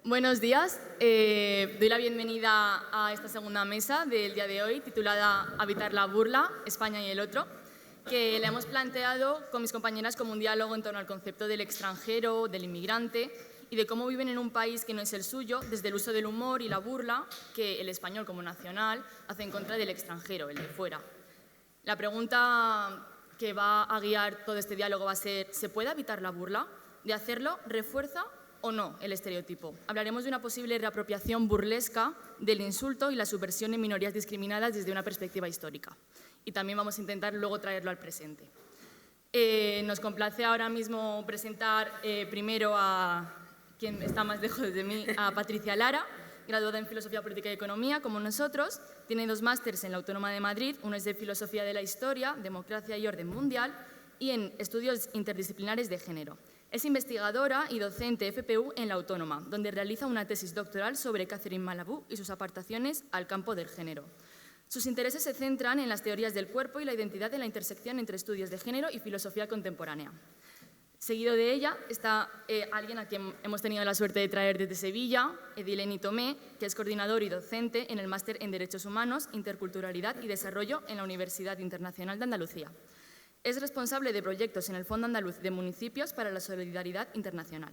Buenos días. Doy la bienvenida a esta segunda mesa del día de hoy, titulada Habitar la burla, España y el otro, que la hemos planteado con mis compañeras como un diálogo en torno al concepto del extranjero, del inmigrante y de cómo viven en un país que no es el suyo, desde el uso del humor y la burla que el español como nacional hace en contra del extranjero, el de fuera. La pregunta que va a guiar todo este diálogo va a ser: ¿se puede evitar la burla? De hacerlo, ¿refuerza o no el estereotipo? Hablaremos de una posible reapropiación burlesca del insulto y la subversión en minorías discriminadas desde una perspectiva histórica. Y también vamos a intentar luego traerlo al presente. Nos complace ahora mismo presentar primero a quien está más lejos de mí, a Patricia Lara, graduada en Filosofía Política y Economía, como nosotros. Tiene 2 másters en la Autónoma de Madrid, uno es de Filosofía de la Historia, Democracia y Orden Mundial, y en Estudios Interdisciplinares de Género. Es investigadora y docente FPU en la Autónoma, donde realiza una tesis doctoral sobre Catherine Malabou y sus aportaciones al campo del género. Sus intereses se centran en las teorías del cuerpo y la identidad en la intersección entre estudios de género y filosofía contemporánea. Seguido de ella está alguien a quien hemos tenido la suerte de traer desde Sevilla, Edileni Tomé, que es coordinador y docente en el Máster en Derechos Humanos, Interculturalidad y Desarrollo en la Universidad Internacional de Andalucía. Es responsable de proyectos en el Fondo Andaluz de Municipios para la Solidaridad Internacional.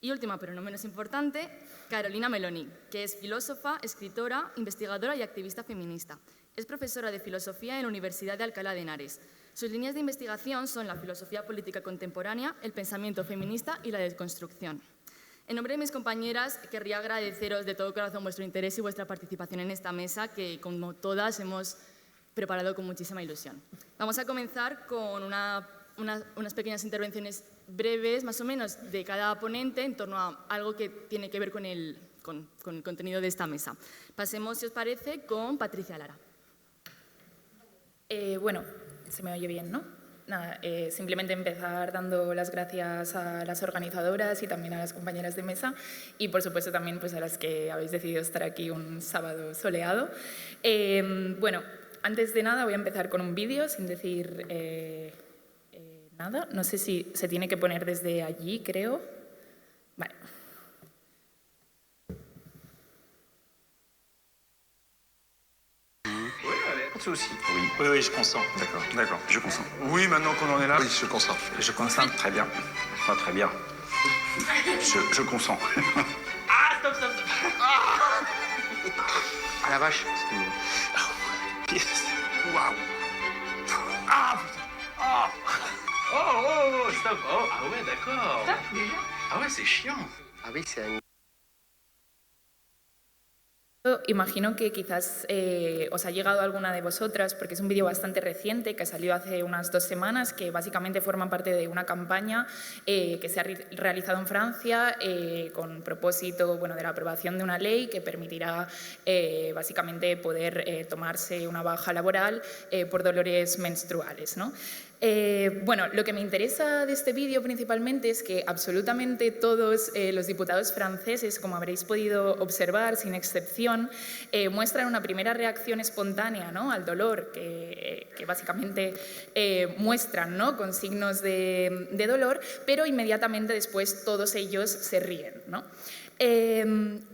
Y última, pero no menos importante, Carolina Meloni, que es filósofa, escritora, investigadora y activista feminista. Es profesora de filosofía en la Universidad de Alcalá de Henares. Sus líneas de investigación son la filosofía política contemporánea, el pensamiento feminista y la desconstrucción. En nombre de mis compañeras, querría agradeceros de todo corazón vuestro interés y vuestra participación en esta mesa, que como todas hemos preparado con muchísima ilusión. Vamos a comenzar con unas pequeñas intervenciones breves, más o menos, de cada ponente en torno a algo que tiene que ver con el contenido de esta mesa. Pasemos, si os parece, con Patricia Lara. Bueno, se me oye bien, ¿no? Nada, simplemente empezar dando las gracias a las organizadoras y también a las compañeras de mesa y, por supuesto, también pues, a las que habéis decidido estar aquí un sábado soleado. Bueno, antes de nada voy a empezar con un vídeo sin decir nada. No sé si se tiene que poner desde allí, creo. Vale. Pas de souci. Oui, je consens. D'accord, je consens. Oui, maintenant qu'on en est là. Oui, je consens. Je consens. Très bien. Pas très bien. Je consens. Ah, stop. Ah la vache. Yes. Waouh. Ah, putain. Ah. Oh, stop. Oh, ah ouais, d'accord. Stop, déjà. Ah ouais, c'est chiant. Ah oui, c'est un... Imagino que quizás os ha llegado alguna de vosotras, porque es un vídeo bastante reciente que salió hace unas 2 semanas, que básicamente forma parte de una campaña que se ha realizado en Francia con propósito de la aprobación de una ley que permitirá básicamente poder tomarse una baja laboral por dolores menstruales, ¿no? Bueno, lo que me interesa de este vídeo principalmente es que absolutamente todos los diputados franceses, como habréis podido observar, sin excepción, muestran una primera reacción espontánea, ¿no?, al dolor, que básicamente muestran, ¿no?, con signos de dolor, pero inmediatamente después todos ellos se ríen, ¿no?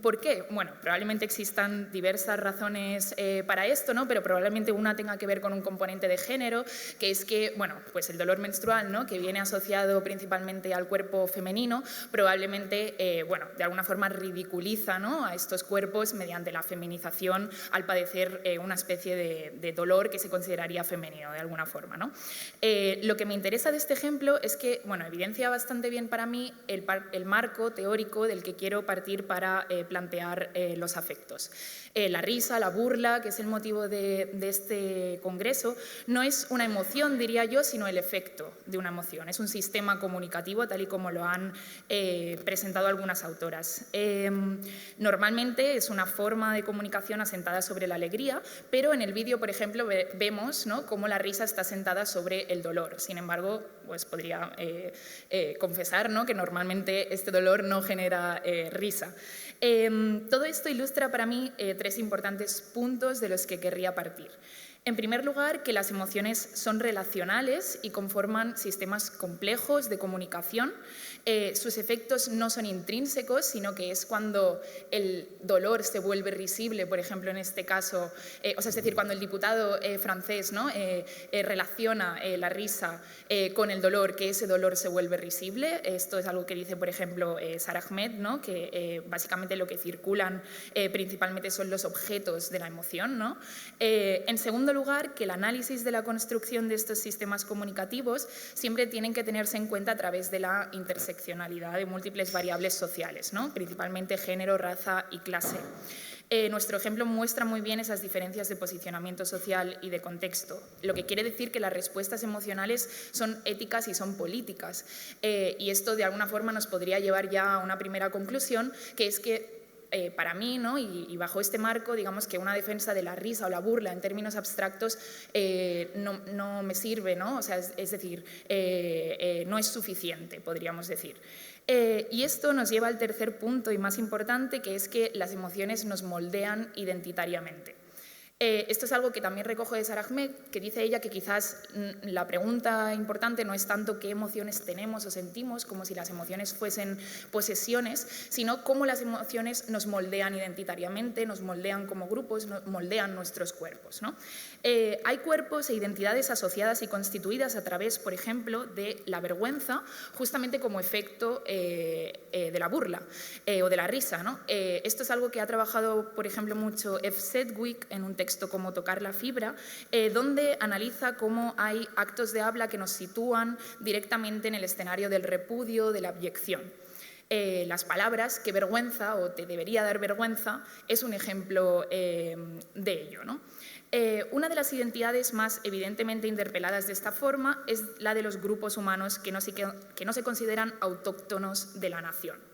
¿Por qué? Bueno, probablemente existan diversas razones para esto, ¿no? Pero probablemente una tenga que ver con un componente de género, que es que, pues el dolor menstrual, ¿no?, que viene asociado principalmente al cuerpo femenino, probablemente, de alguna forma ridiculiza, ¿no?, a estos cuerpos mediante la feminización al padecer una especie de dolor que se consideraría femenino de alguna forma, ¿no? Lo que me interesa de este ejemplo es que, evidencia bastante bien para mí el marco teórico del que quiero partir para plantear los afectos. La risa, la burla, que es el motivo de este congreso, no es una emoción, diría yo, sino el efecto de una emoción. Es un sistema comunicativo, tal y como lo han presentado algunas autoras. Normalmente es una forma de comunicación asentada sobre la alegría, pero en el vídeo, por ejemplo, vemos, ¿no?, cómo la risa está asentada sobre el dolor. Sin embargo, pues podría confesar, ¿no?, que normalmente este dolor no genera risa. Todo esto ilustra para mí 3 importantes puntos de los que querría partir. En primer lugar, que las emociones son relacionales y conforman sistemas complejos de comunicación Sus efectos no son intrínsecos, sino que es cuando el dolor se vuelve risible, por ejemplo, en este caso, es decir, cuando el diputado francés, ¿no? Relaciona la risa con el dolor, que ese dolor se vuelve risible. Esto es algo que dice, por ejemplo, Sara Ahmed, ¿no? Que básicamente lo que circulan principalmente son los objetos de la emoción, ¿no? En segundo lugar, que el análisis de la construcción de estos sistemas comunicativos siempre tienen que tenerse en cuenta a través de la interseccionalidad de múltiples variables sociales, ¿no? Principalmente género, raza y clase. Nuestro ejemplo muestra muy bien esas diferencias de posicionamiento social y de contexto, lo que quiere decir que las respuestas emocionales son éticas y son políticas. Y esto de alguna forma nos podría llevar ya a una primera conclusión, que es que para mí, ¿no? y bajo este marco, digamos que una defensa de la risa o la burla en términos abstractos no me sirve, ¿no? O sea, es decir, no es suficiente, podríamos decir. Y esto nos lleva al tercer punto y más importante, que es que las emociones nos moldean identitariamente. Esto es algo que también recojo de Sara Ahmed, que dice ella que quizás la pregunta importante no es tanto qué emociones tenemos o sentimos, como si las emociones fuesen posesiones, sino cómo las emociones nos moldean identitariamente, nos moldean como grupos, nos moldean nuestros cuerpos, ¿no? Hay cuerpos e identidades asociadas y constituidas a través, por ejemplo, de la vergüenza, justamente como efecto de la burla o de la risa, ¿no? Esto es algo que ha trabajado, por ejemplo, mucho F. Sedgwick en un texto como Tocar la fibra, donde analiza cómo hay actos de habla que nos sitúan directamente en el escenario del repudio, de la abyección. Las palabras "qué vergüenza" o "te debería dar vergüenza" es un ejemplo de ello, ¿no? Una de las identidades más evidentemente interpeladas de esta forma es la de los grupos humanos que no se consideran autóctonos de la nación.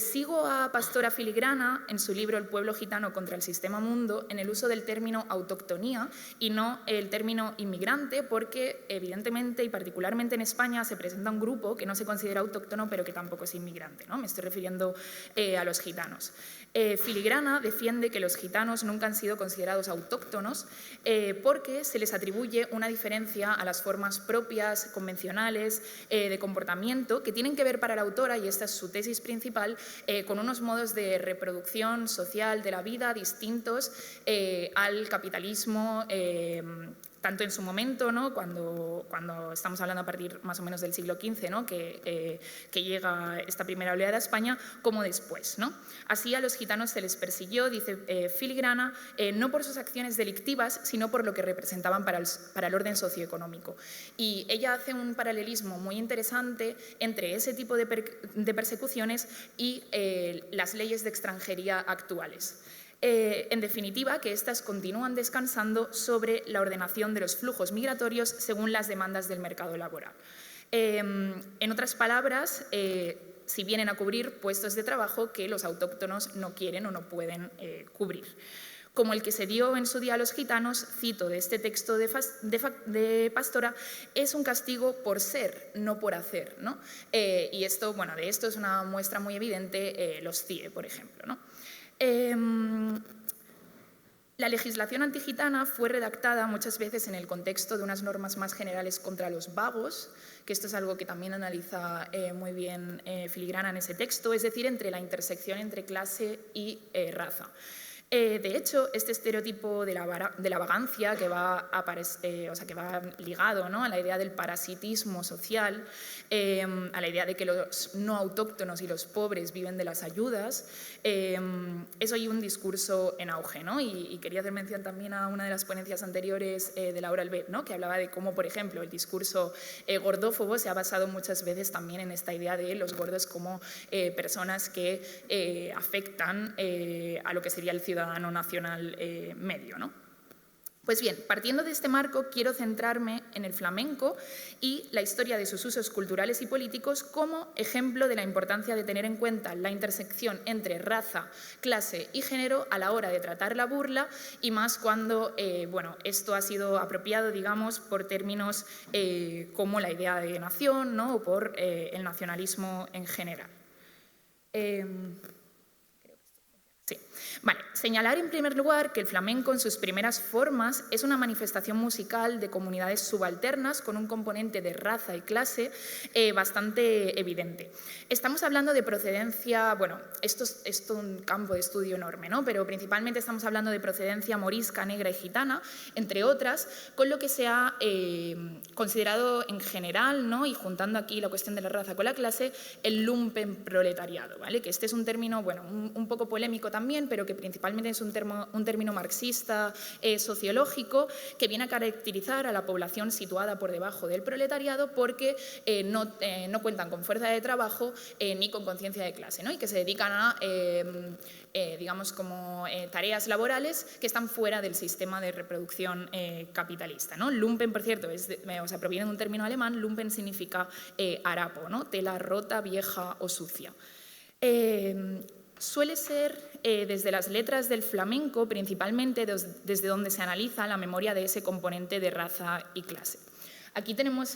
Sigo a Pastora Filigrana en su libro El pueblo gitano contra el sistema mundo en el uso del término autoctonía y no el término inmigrante, porque evidentemente y particularmente en España se presenta un grupo que no se considera autóctono pero que tampoco es inmigrante, ¿no? Me estoy refiriendo a los gitanos. Filigrana defiende que los gitanos nunca han sido considerados autóctonos porque se les atribuye una diferencia a las formas propias, convencionales, de comportamiento que tienen que ver para la autora, y esta es su tesis principal, con unos modos de reproducción social de la vida distintos al capitalismo, tanto en su momento, ¿no? cuando estamos hablando a partir más o menos del siglo XV, ¿no? que llega esta primera oleada a España, como después, ¿no? Así a los gitanos se les persiguió, dice Filigrana, no por sus acciones delictivas, sino por lo que representaban para el orden socioeconómico. Y ella hace un paralelismo muy interesante entre ese tipo de persecuciones y las leyes de extranjería actuales. En definitiva, que éstas continúan descansando sobre la ordenación de los flujos migratorios según las demandas del mercado laboral. En otras palabras, si vienen a cubrir puestos de trabajo que los autóctonos no quieren o no pueden cubrir. Como el que se dio en su día a los gitanos, cito de este texto de Pastora, es un castigo por ser, no por hacer, ¿no? Y esto, bueno, de esto es una muestra muy evidente los CIE, por ejemplo, ¿no? La legislación antigitana fue redactada muchas veces en el contexto de unas normas más generales contra los vagos, que esto es algo que también analiza muy bien Filigrana en ese texto, es decir, entre la intersección entre clase y raza. De hecho, este estereotipo de la vagancia que va ligado, ¿no? a la idea del parasitismo social, a la idea de que los no autóctonos y los pobres viven de las ayudas, es hoy un discurso en auge, ¿no? Y quería hacer mención también a una de las ponencias anteriores de Laura Albet, ¿no? que hablaba de cómo, por ejemplo, el discurso gordófobo se ha basado muchas veces también en esta idea de los gordos como personas que afectan a lo que sería el ciudadano nacional medio, ¿no? Pues bien, partiendo de este marco, quiero centrarme en el flamenco y la historia de sus usos culturales y políticos como ejemplo de la importancia de tener en cuenta la intersección entre raza, clase y género a la hora de tratar la burla, y más cuando esto ha sido apropiado, digamos, por términos como la idea de nación, ¿no? o por el nacionalismo en general. Sí. Vale, señalar en primer lugar que el flamenco en sus primeras formas es una manifestación musical de comunidades subalternas con un componente de raza y clase bastante evidente. Estamos hablando de procedencia, bueno, esto es un campo de estudio enorme, ¿no? Pero principalmente estamos hablando de procedencia morisca, negra y gitana, entre otras, con lo que se ha considerado en general, ¿no? Y juntando aquí la cuestión de la raza con la clase, el lumpenproletariado, ¿vale? Que este es un término, bueno, un poco polémico también, pero que principalmente es un término marxista sociológico que viene a caracterizar a la población situada por debajo del proletariado porque no cuentan con fuerza de trabajo ni con conciencia de clase, ¿no? Y que se dedican a, digamos, como tareas laborales que están fuera del sistema de reproducción capitalista, ¿no? Lumpen, por cierto, proviene de un término alemán. Lumpen significa harapo, ¿no? Tela rota, vieja o sucia. Suele ser desde las letras del flamenco, principalmente desde donde se analiza la memoria de ese componente de raza y clase. Aquí tenemos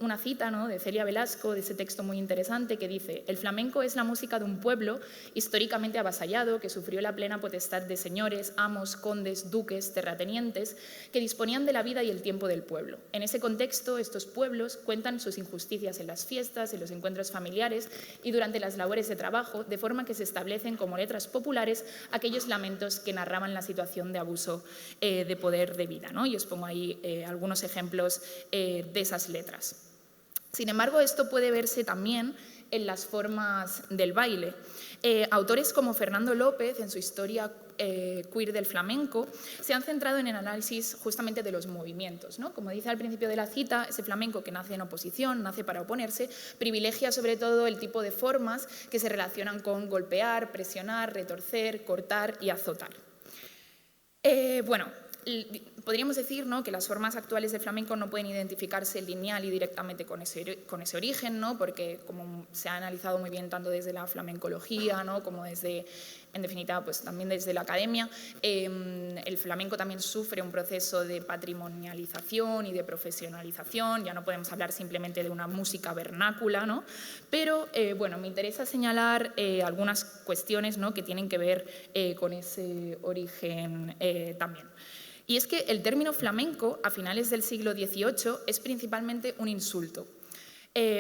una cita, ¿no?, de Celia Velasco, de ese texto muy interesante que dice: «El flamenco es la música de un pueblo históricamente avasallado que sufrió la plena potestad de señores, amos, condes, duques, terratenientes que disponían de la vida y el tiempo del pueblo. En ese contexto, estos pueblos cuentan sus injusticias en las fiestas, en los encuentros familiares y durante las labores de trabajo, de forma que se establecen como letras populares aquellos lamentos que narraban la situación de abuso de poder de vida», ¿no? Y os pongo ahí algunos ejemplos de esas letras. Sin embargo, esto puede verse también en las formas del baile. Autores como Fernando López, en su historia queer del flamenco, se han centrado en el análisis justamente de los movimientos, ¿no? Como dice al principio de la cita, ese flamenco que nace en oposición, nace para oponerse, privilegia sobre todo el tipo de formas que se relacionan con golpear, presionar, retorcer, cortar y azotar. Bueno, podríamos decir, ¿no?, que las formas actuales del flamenco no pueden identificarse lineal y directamente con ese origen, ¿no?, porque como se ha analizado muy bien tanto desde la flamencología, ¿no?, como desde, en definitiva, pues también desde la academia, el flamenco también sufre un proceso de patrimonialización y de profesionalización. Ya no podemos hablar simplemente de una música vernácula, ¿no? Pero bueno, me interesa señalar algunas cuestiones, ¿no?, que tienen que ver con ese origen también. Y es que el término flamenco, a finales del siglo XVIII, es principalmente un insulto,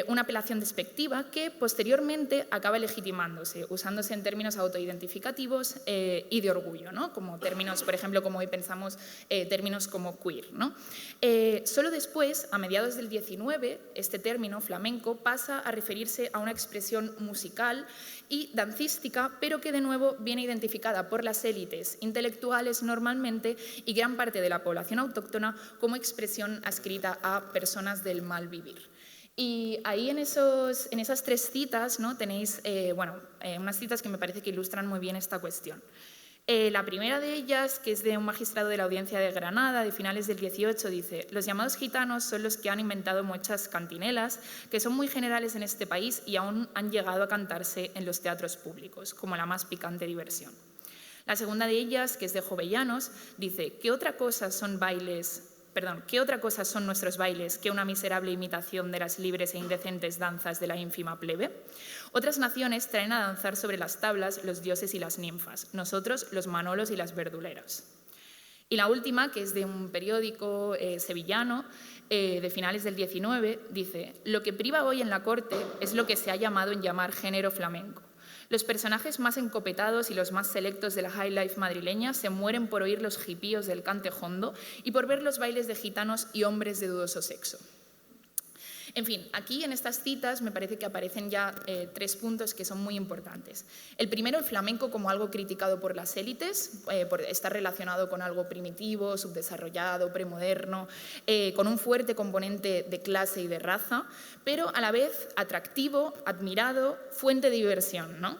una apelación despectiva que posteriormente acaba legitimándose, usándose en términos autoidentificativos y de orgullo, ¿no? Como términos, por ejemplo, como hoy pensamos, términos como queer, ¿no? Solo después, a mediados del XIX, este término flamenco pasa a referirse a una expresión musical y dancística, pero que de nuevo viene identificada por las élites intelectuales normalmente y gran parte de la población autóctona como expresión adscrita a personas del mal vivir. Y ahí en esas tres citas, ¿no?, tenéis unas citas que me parece que ilustran muy bien esta cuestión. La primera de ellas, que es de un magistrado de la Audiencia de Granada de finales del XVIII, dice: «Los llamados gitanos son los que han inventado muchas cantinelas que son muy generales en este país y aún han llegado a cantarse en los teatros públicos, como la más picante diversión». La segunda de ellas, que es de Jovellanos, dice: ¿Qué otra cosa son nuestros bailes que una miserable imitación de las libres e indecentes danzas de la ínfima plebe? Otras naciones traen a danzar sobre las tablas los dioses y las ninfas, nosotros los manolos y las verduleras. Y la última, que es de un periódico sevillano de finales del XIX, dice: «Lo que priva hoy en la corte es lo que se ha llamado en llamar género flamenco. Los personajes más encopetados y los más selectos de la high life madrileña se mueren por oír los jipíos del cante jondo y por ver los bailes de gitanos y hombres de dudoso sexo». En fin, aquí en estas citas me parece que aparecen ya tres puntos que son muy importantes. El primero, el flamenco como algo criticado por las élites, por estar relacionado con algo primitivo, subdesarrollado, premoderno, con un fuerte componente de clase y de raza, pero a la vez atractivo, admirado, fuente de diversión, ¿no?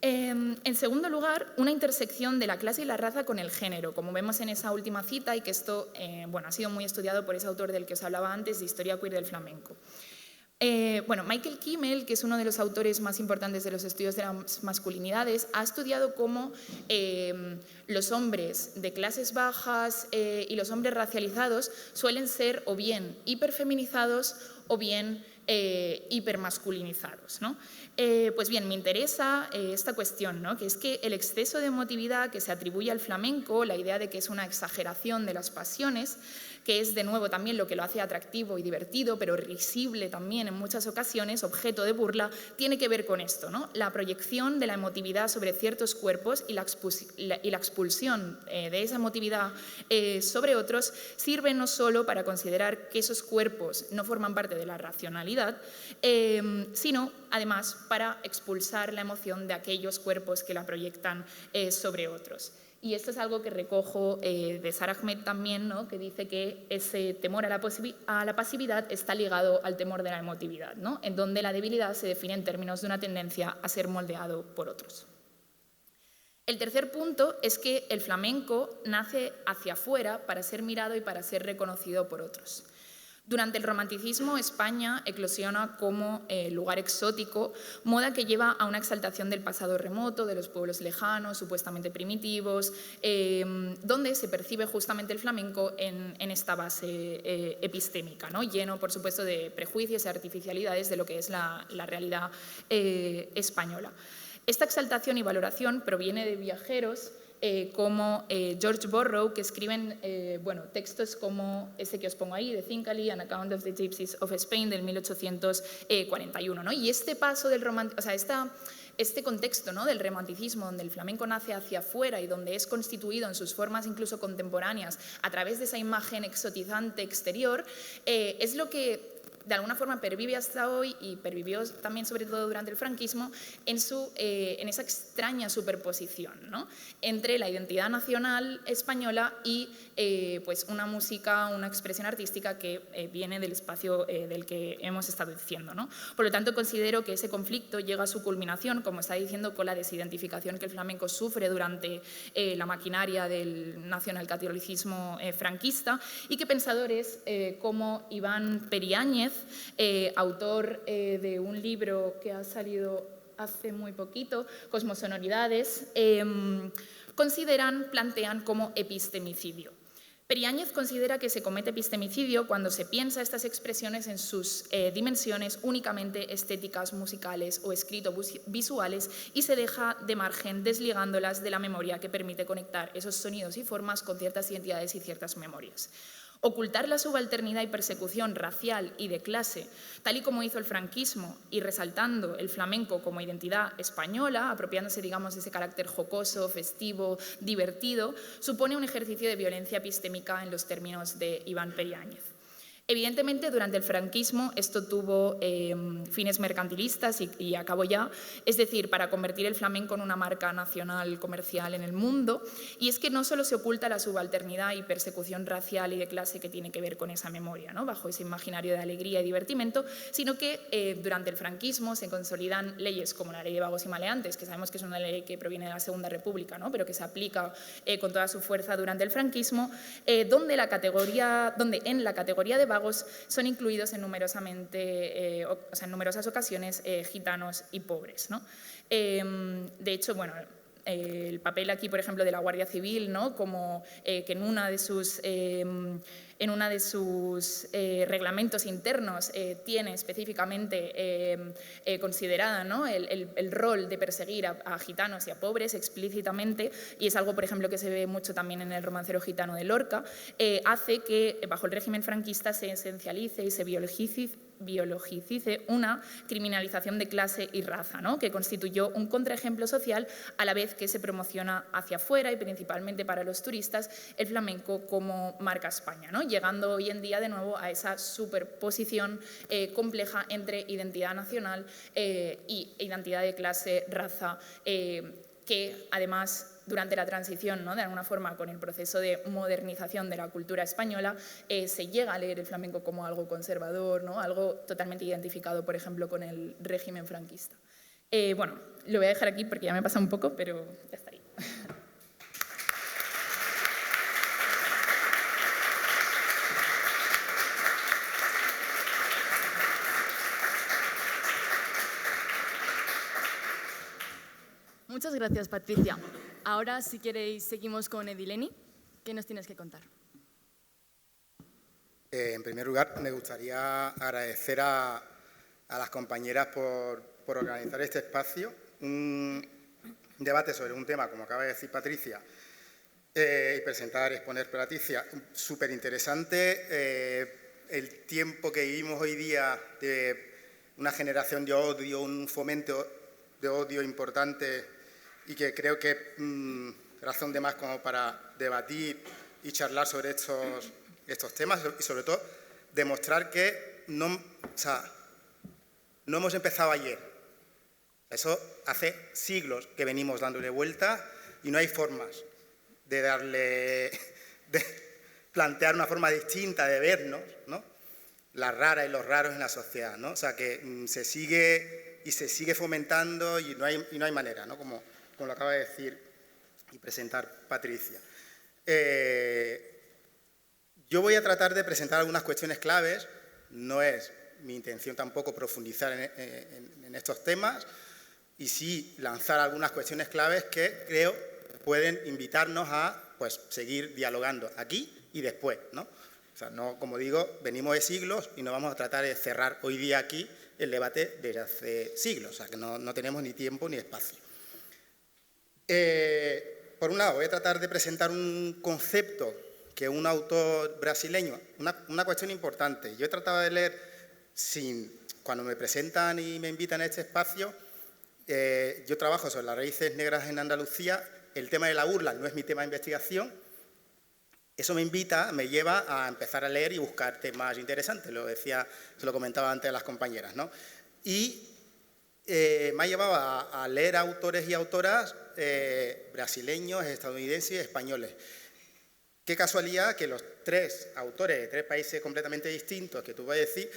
En segundo lugar, una intersección de la clase y la raza con el género, como vemos en esa última cita, y que esto ha sido muy estudiado por ese autor del que os hablaba antes, de Historia queer del flamenco. Michael Kimmel, que es uno de los autores más importantes de los estudios de las masculinidades, ha estudiado cómo los hombres de clases bajas y los hombres racializados suelen ser o bien hiperfeminizados o bien hipermasculinizados, ¿no? Pues bien, me interesa esta cuestión, ¿no? Que es que el exceso de emotividad que se atribuye al flamenco, la idea de que es una exageración de las pasiones, que es de nuevo también lo que lo hace atractivo y divertido, pero risible también en muchas ocasiones, objeto de burla, tiene que ver con esto, ¿no? La proyección de la emotividad sobre ciertos cuerpos y la expulsión de esa emotividad sobre otros sirve no solo para considerar que esos cuerpos no forman parte de la racionalidad, sino además para expulsar la emoción de aquellos cuerpos que la proyectan sobre otros. Y esto es algo que recojo de Sara Ahmed también, ¿no? Que dice que ese temor a la pasividad está ligado al temor de la emotividad, ¿no? En donde la debilidad se define en términos de una tendencia a ser moldeado por otros. El tercer punto es que el flamenco nace hacia afuera para ser mirado y para ser reconocido por otros. Durante el romanticismo, España eclosiona como lugar exótico, moda que lleva a una exaltación del pasado remoto, de los pueblos lejanos, supuestamente primitivos, donde se percibe justamente el flamenco en esta base epistémica, ¿no? Lleno, por supuesto, de prejuicios y artificialidades de lo que es la realidad española. Esta exaltación y valoración proviene de viajeros como George Borrow, que escriben textos como ese que os pongo ahí, de Zincali, An Account of the Gypsies of Spain, del 1841. ¿no? Y este paso del este contexto, ¿no? del romanticismo, donde el flamenco nace hacia afuera y donde es constituido en sus formas incluso contemporáneas a través de esa imagen exotizante exterior, es lo que de alguna forma pervive hasta hoy y pervivió también sobre todo durante el franquismo en esa extraña superposición, ¿no? entre la identidad nacional española y pues una música, una expresión artística que viene del espacio del que hemos estado diciendo, ¿no? Por lo tanto, considero que ese conflicto llega a su culminación, como está diciendo, con la desidentificación que el flamenco sufre durante la maquinaria del nacionalcatolicismo franquista, y que pensadores como Iván Periáñez, autor de un libro que ha salido hace muy poquito, Cosmosonoridades, plantean como epistemicidio. Periáñez considera que se comete epistemicidio cuando se piensa estas expresiones en sus dimensiones únicamente estéticas, musicales o escrito-visuales y se deja de margen desligándolas de la memoria que permite conectar esos sonidos y formas con ciertas identidades y ciertas memorias. Ocultar la subalternidad y persecución racial y de clase, tal y como hizo el franquismo, y resaltando el flamenco como identidad española, apropiándose, digamos, de ese carácter jocoso, festivo, divertido, supone un ejercicio de violencia epistémica en los términos de Iván Periáñez. Evidentemente, durante el franquismo esto tuvo fines mercantilistas y acabo ya, es decir, para convertir el flamenco en una marca nacional comercial en el mundo, y es que no solo se oculta la subalternidad y persecución racial y de clase que tiene que ver con esa memoria, ¿no? bajo ese imaginario de alegría y divertimento, sino que durante el franquismo se consolidan leyes como la Ley de Vagos y Maleantes, que sabemos que es una ley que proviene de la Segunda República, ¿no? pero que se aplica con toda su fuerza durante el franquismo, donde en la categoría de vagos son incluidos en numerosas ocasiones gitanos y pobres, ¿no? De hecho, bueno, el papel aquí, por ejemplo, de la Guardia Civil, ¿no? como que en una de sus reglamentos internos tiene específicamente considerada, ¿no? el rol de perseguir a gitanos y a pobres explícitamente, y es algo, por ejemplo, que se ve mucho también en el romancero gitano de Lorca, hace que bajo el régimen franquista se esencialice y se biologicice una criminalización de clase y raza, ¿no? que constituyó un contraejemplo social a la vez que se promociona hacia afuera y principalmente para los turistas el flamenco como marca España, ¿no? llegando hoy en día de nuevo a esa superposición compleja entre identidad nacional y identidad de clase, raza, que además durante la transición, ¿no? de alguna forma con el proceso de modernización de la cultura española, se llega a leer el flamenco como algo conservador, ¿no? algo totalmente identificado, por ejemplo, con el régimen franquista. Bueno, lo voy a dejar aquí porque ya me pasa un poco, pero ya está ahí. Muchas gracias, Patricia. Ahora, si queréis, seguimos con Edileni. ¿Qué nos tienes que contar? En primer lugar, me gustaría agradecer a a las compañeras por organizar este espacio. Un debate sobre un tema, como acaba de decir Patricia, y presentar y exponer Patricia, súper interesante. El tiempo que vivimos hoy día de una generación de odio, un fomento de odio importante y que creo que razón de más como para debatir y charlar sobre estos temas y sobre todo demostrar que no hemos empezado ayer. Eso hace siglos que venimos dándole vuelta y no hay formas de plantear una forma distinta de vernos, ¿no? Las raras y los raros en la sociedad, ¿no? O sea, que se sigue fomentando y no hay manera, ¿no? Como lo acaba de decir y presentar Patricia. Yo voy a tratar de presentar algunas cuestiones claves. No es mi intención tampoco profundizar en estos temas y sí lanzar algunas cuestiones claves que creo pueden invitarnos a pues, seguir dialogando aquí y después, ¿no? O sea, no, como digo, venimos de siglos y no vamos a tratar de cerrar hoy día aquí el debate desde hace siglos, o sea, que no tenemos ni tiempo ni espacio. Por un lado, voy a tratar de presentar un concepto que un autor brasileño, una cuestión importante. Yo he tratado de leer, cuando me presentan y me invitan a este espacio, yo trabajo sobre las raíces negras en Andalucía, el tema de la burla no es mi tema de investigación, eso me lleva a empezar a leer y buscar temas interesantes, se lo comentaba antes a las compañeras, ¿no? Y me ha llevado a leer autores y autoras brasileños, estadounidenses y españoles. Qué casualidad que los tres autores de tres países completamente distintos que tú vas a decir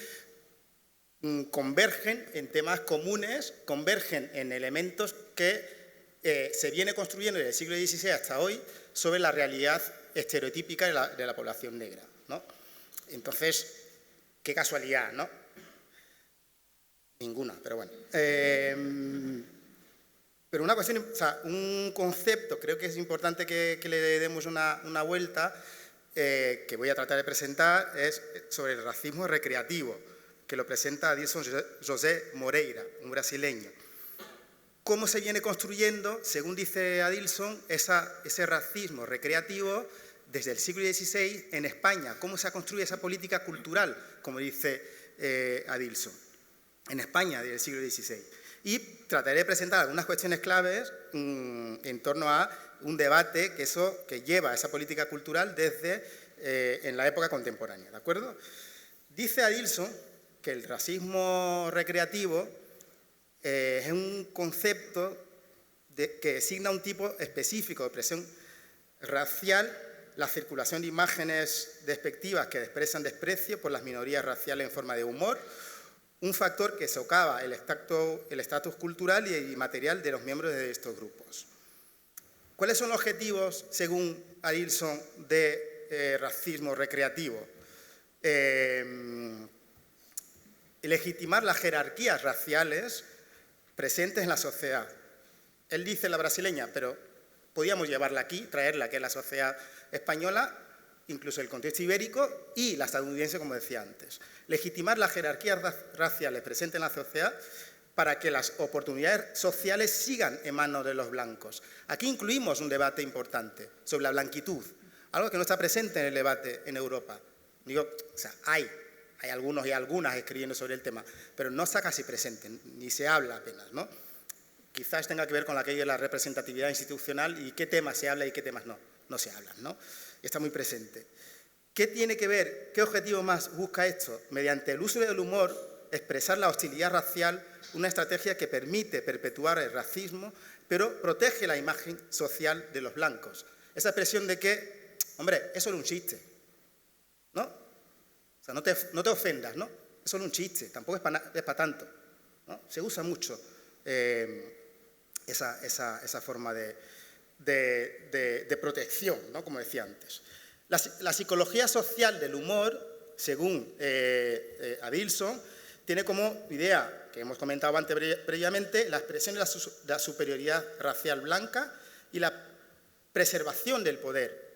convergen en temas comunes, convergen en elementos que se viene construyendo desde el siglo XVI hasta hoy sobre la realidad estereotípica de la población negra, ¿no? Entonces, qué casualidad, ¿no? Ninguna, pero bueno. Pero una cuestión, o sea, un concepto, creo que es importante que le demos una vuelta, que voy a tratar de presentar, es sobre el racismo recreativo, que lo presenta Adilson José Moreira, un brasileño. ¿Cómo se viene construyendo, según dice Adilson, ese racismo recreativo desde el siglo XVI en España? ¿Cómo se construye esa política cultural, como dice Adilson, en España desde el siglo XVI? Y trataré de presentar algunas cuestiones claves en torno a un debate que lleva a esa política cultural desde en la época contemporánea, ¿de acuerdo? Dice Adilson que el racismo recreativo es un concepto que designa un tipo específico de opresión racial, la circulación de imágenes despectivas que expresan desprecio por las minorías raciales en forma de humor, un factor que socava el estatus cultural y material de los miembros de estos grupos. ¿Cuáles son los objetivos, según Adilson, de racismo recreativo? Legitimar las jerarquías raciales presentes en la sociedad. Él dice la brasileña, pero podíamos llevarla aquí, traerla aquí en la sociedad española, incluso el contexto ibérico y la estadounidense, como decía antes. Legitimar las jerarquías raciales presentes en la sociedad para que las oportunidades sociales sigan en manos de los blancos. Aquí incluimos un debate importante sobre la blanquitud, algo que no está presente en el debate en Europa. Digo, o sea, hay algunos y algunas escribiendo sobre el tema, pero no está casi presente, ni se habla apenas, ¿no? Quizás tenga que ver con aquello de la representatividad institucional y qué temas se habla y qué temas no se hablan, ¿no? Está muy presente. ¿Qué tiene que ver, qué objetivo más busca esto? Mediante el uso del humor, expresar la hostilidad racial, una estrategia que permite perpetuar el racismo, pero protege la imagen social de los blancos. Esa expresión de que, hombre, eso era un chiste, ¿no? O sea, no te ofendas, ¿no? Es solo un chiste, tampoco es para tanto, ¿no? Se usa mucho esa forma de protección, ¿no? Como decía antes. La psicología social del humor, según Adilson, tiene como idea, que hemos comentado antes previamente, la expresión de la superioridad racial blanca y la preservación del poder.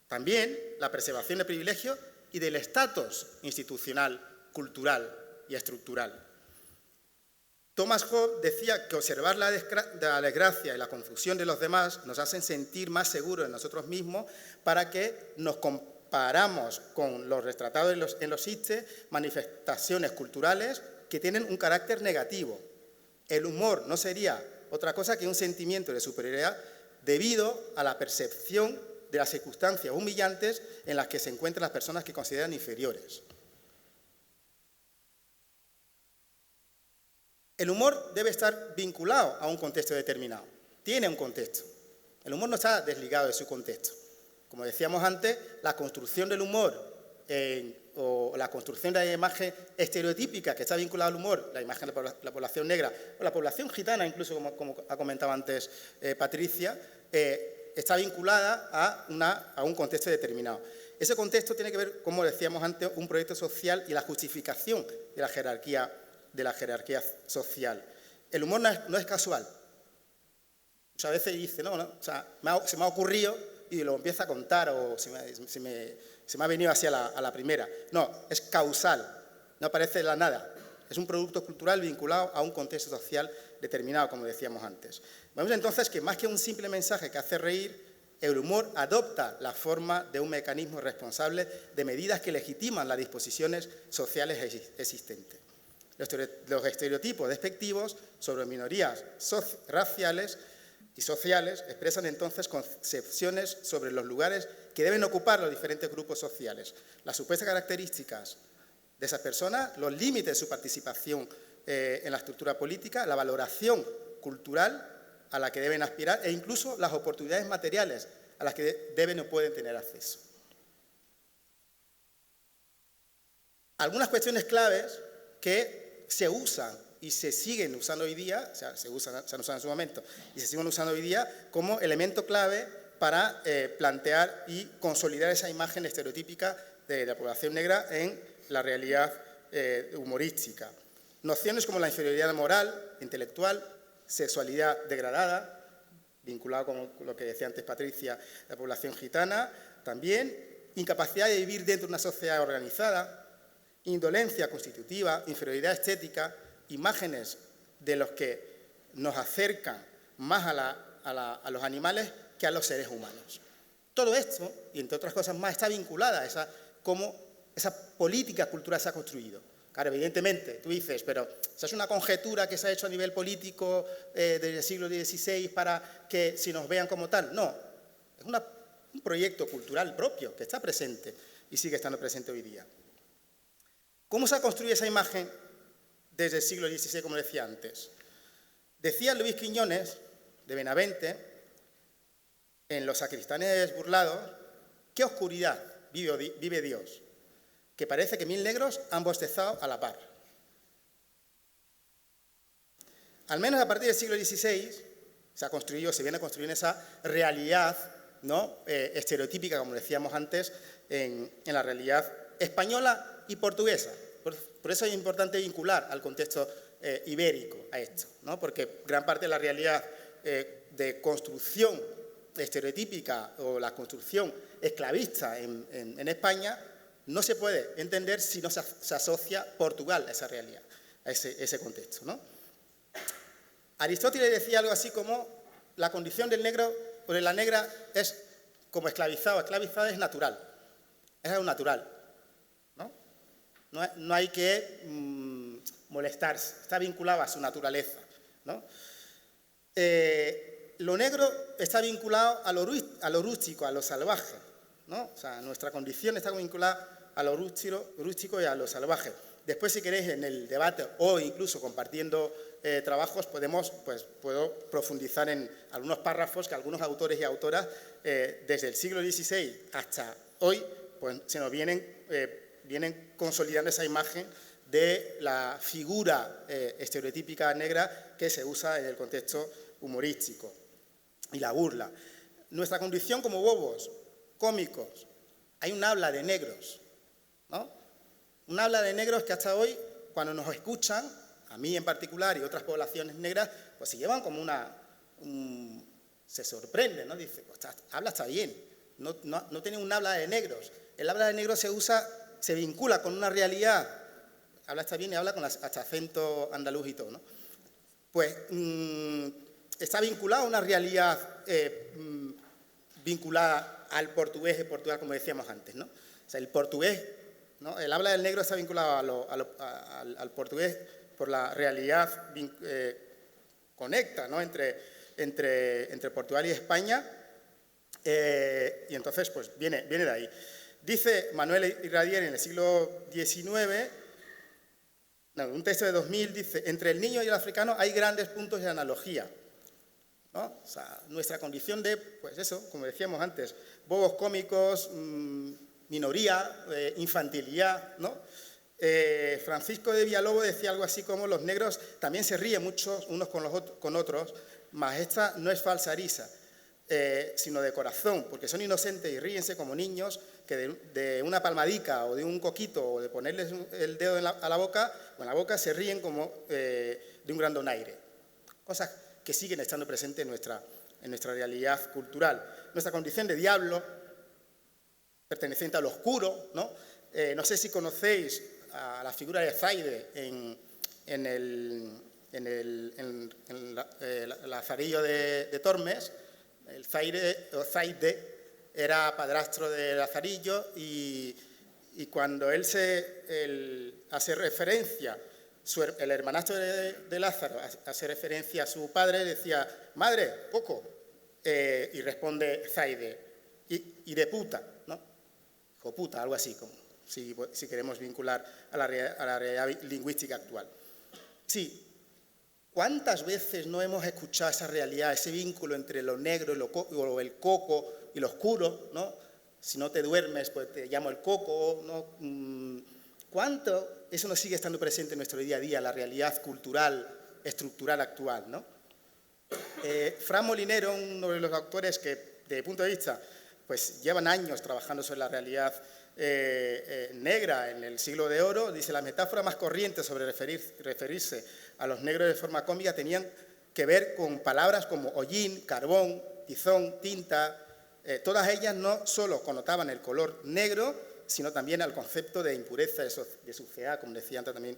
También la preservación del privilegio y del estatus institucional, cultural y estructural. Thomas Hobbes decía que observar la desgracia y la confusión de los demás nos hacen sentir más seguros en nosotros mismos para que nos comparamos con los retratados en los Sitges, manifestaciones culturales que tienen un carácter negativo. El humor no sería otra cosa que un sentimiento de superioridad debido a la percepción de las circunstancias humillantes en las que se encuentran las personas que consideran inferiores. El humor debe estar vinculado a un contexto determinado. Tiene un contexto. El humor no está desligado de su contexto. Como decíamos antes, la construcción del humor o la construcción de la imagen estereotípica que está vinculada al humor, la imagen de la población negra o la población gitana, incluso como ha comentado antes Patricia, está vinculada a un contexto determinado. Ese contexto tiene que ver, como decíamos antes, un proyecto social y la justificación de la jerarquía social. El humor no es casual. Muchas veces dice, o sea, se me ha ocurrido y lo empieza a contar o se me ha venido así a la primera. No, es causal, no aparece de la nada. Es un producto cultural vinculado a un contexto social determinado, como decíamos antes. Vemos entonces que más que un simple mensaje que hace reír, el humor adopta la forma de un mecanismo responsable de medidas que legitiman las disposiciones sociales existentes. Los estereotipos despectivos sobre minorías raciales y sociales expresan entonces concepciones sobre los lugares que deben ocupar los diferentes grupos sociales, las supuestas características de esas personas, los límites de su participación en la estructura política, la valoración cultural a la que deben aspirar e incluso las oportunidades materiales a las que deben o pueden tener acceso. Algunas cuestiones claves que se usan y se siguen usando hoy día, o sea, se han usado en su momento y se siguen usando hoy día como elemento clave para plantear y consolidar esa imagen estereotípica de la población negra en la realidad humorística. Nociones como la inferioridad moral, intelectual, sexualidad degradada, vinculado con lo que decía antes Patricia, la población gitana, también incapacidad de vivir dentro de una sociedad organizada, indolencia constitutiva, inferioridad estética, imágenes de los que nos acercan más a los animales que a los seres humanos. Todo esto, y entre otras cosas más, está vinculada a cómo esa política cultural se ha construido. Claro, evidentemente, tú dices, pero esa es una conjetura que se ha hecho a nivel político desde el siglo XVI para que si nos vean como tal. No, es un proyecto cultural propio que está presente y sigue estando presente hoy día. ¿Cómo se ha construido esa imagen desde el siglo XVI, como decía antes? Decía Luis Quiñones, de Benavente, en Los sacristanes burlados, ¿qué oscuridad vive Dios? Que parece que 1000 negros han bostezado a la par. Al menos a partir del siglo XVI se viene construyendo esa realidad, ¿no?, estereotípica, como decíamos antes, en la realidad española y portuguesa. Por eso es importante vincular al contexto ibérico a esto, ¿no?, porque gran parte de la realidad de construcción estereotípica o la construcción esclavista en España no se puede entender si no se asocia Portugal a esa realidad, a ese contexto, ¿no? Aristóteles decía algo así como la condición del negro o de la negra es como esclavizado. Esclavizado es natural, es algo natural, ¿no? No hay que molestarse, está vinculado a su naturaleza, ¿no? Lo negro está vinculado a lo rústico, a lo salvaje, ¿no? O sea, nuestra condición está vinculada a lo rústico y a lo salvaje. Después, si queréis, en el debate o incluso compartiendo trabajos, puedo profundizar en algunos párrafos que algunos autores y autoras desde el siglo XVI hasta hoy pues, se nos vienen consolidando esa imagen de la figura estereotípica negra que se usa en el contexto humorístico y la burla. Nuestra condición como bobos, cómicos, hay un habla de negros, ¿no? Un habla de negros que hasta hoy, cuando nos escuchan, a mí en particular y otras poblaciones negras, pues se llevan como se sorprenden, ¿no? Dice, pues habla está bien, no tiene un habla de negros. El habla de negros se vincula con una realidad, habla está bien y habla con hasta acento andaluz y todo, ¿no? pues está vinculado a una realidad vinculada al portugués de Portugal, como decíamos antes, ¿no? O sea, el portugués, ¿no? El habla del negro está vinculado al portugués por la realidad conecta, ¿no? entre Portugal y España, y entonces pues viene de ahí. Dice Manuel Irradier en el siglo XIX, un texto de 2000, dice: entre el niño y el africano hay grandes puntos de analogía, ¿no? O sea, nuestra condición de, pues eso, como decíamos antes, bobos cómicos, minoría, infantilidad, ¿no? Francisco de Villalobos decía algo así como: los negros también se ríen mucho unos con otros, mas esta no es falsa risa, sino de corazón, porque son inocentes y ríense como niños que de una palmadica o de un coquito o de ponerles el dedo a la boca o en la boca se ríen como de un gran donaire. Cosas que siguen estando presentes en nuestra realidad cultural. Nuestra condición de diablo, perteneciente al oscuro, ¿no? No sé si conocéis a la figura de Zaide en el Lazarillo de Tormes. El Zaide era padrastro de Lazarillo y cuando él hace referencia, el hermanastro de Lázaro hace referencia a su padre, decía: madre, poco, y responde Zaide, y de puta, ¿no? Hijo puta, algo así, como si queremos vincular a la realidad lingüística actual. Sí. ¿Cuántas veces no hemos escuchado esa realidad, ese vínculo entre lo negro y el coco y lo oscuro, ¿no? Si no te duermes, pues te llamo el coco, ¿no? ¿Cuánto eso no sigue estando presente en nuestro día a día, la realidad cultural, estructural actual, ¿no? Fran Molinero, uno de los autores que, desde mi punto de vista, pues llevan años trabajando sobre la realidad negra en el siglo de oro, dice: la metáfora más corriente sobre referirse a los negros de forma cómica tenían que ver con palabras como hollín, carbón, tizón, tinta. Todas ellas no solo connotaban el color negro, sino también al concepto de impureza, de suciedad, como decía antes también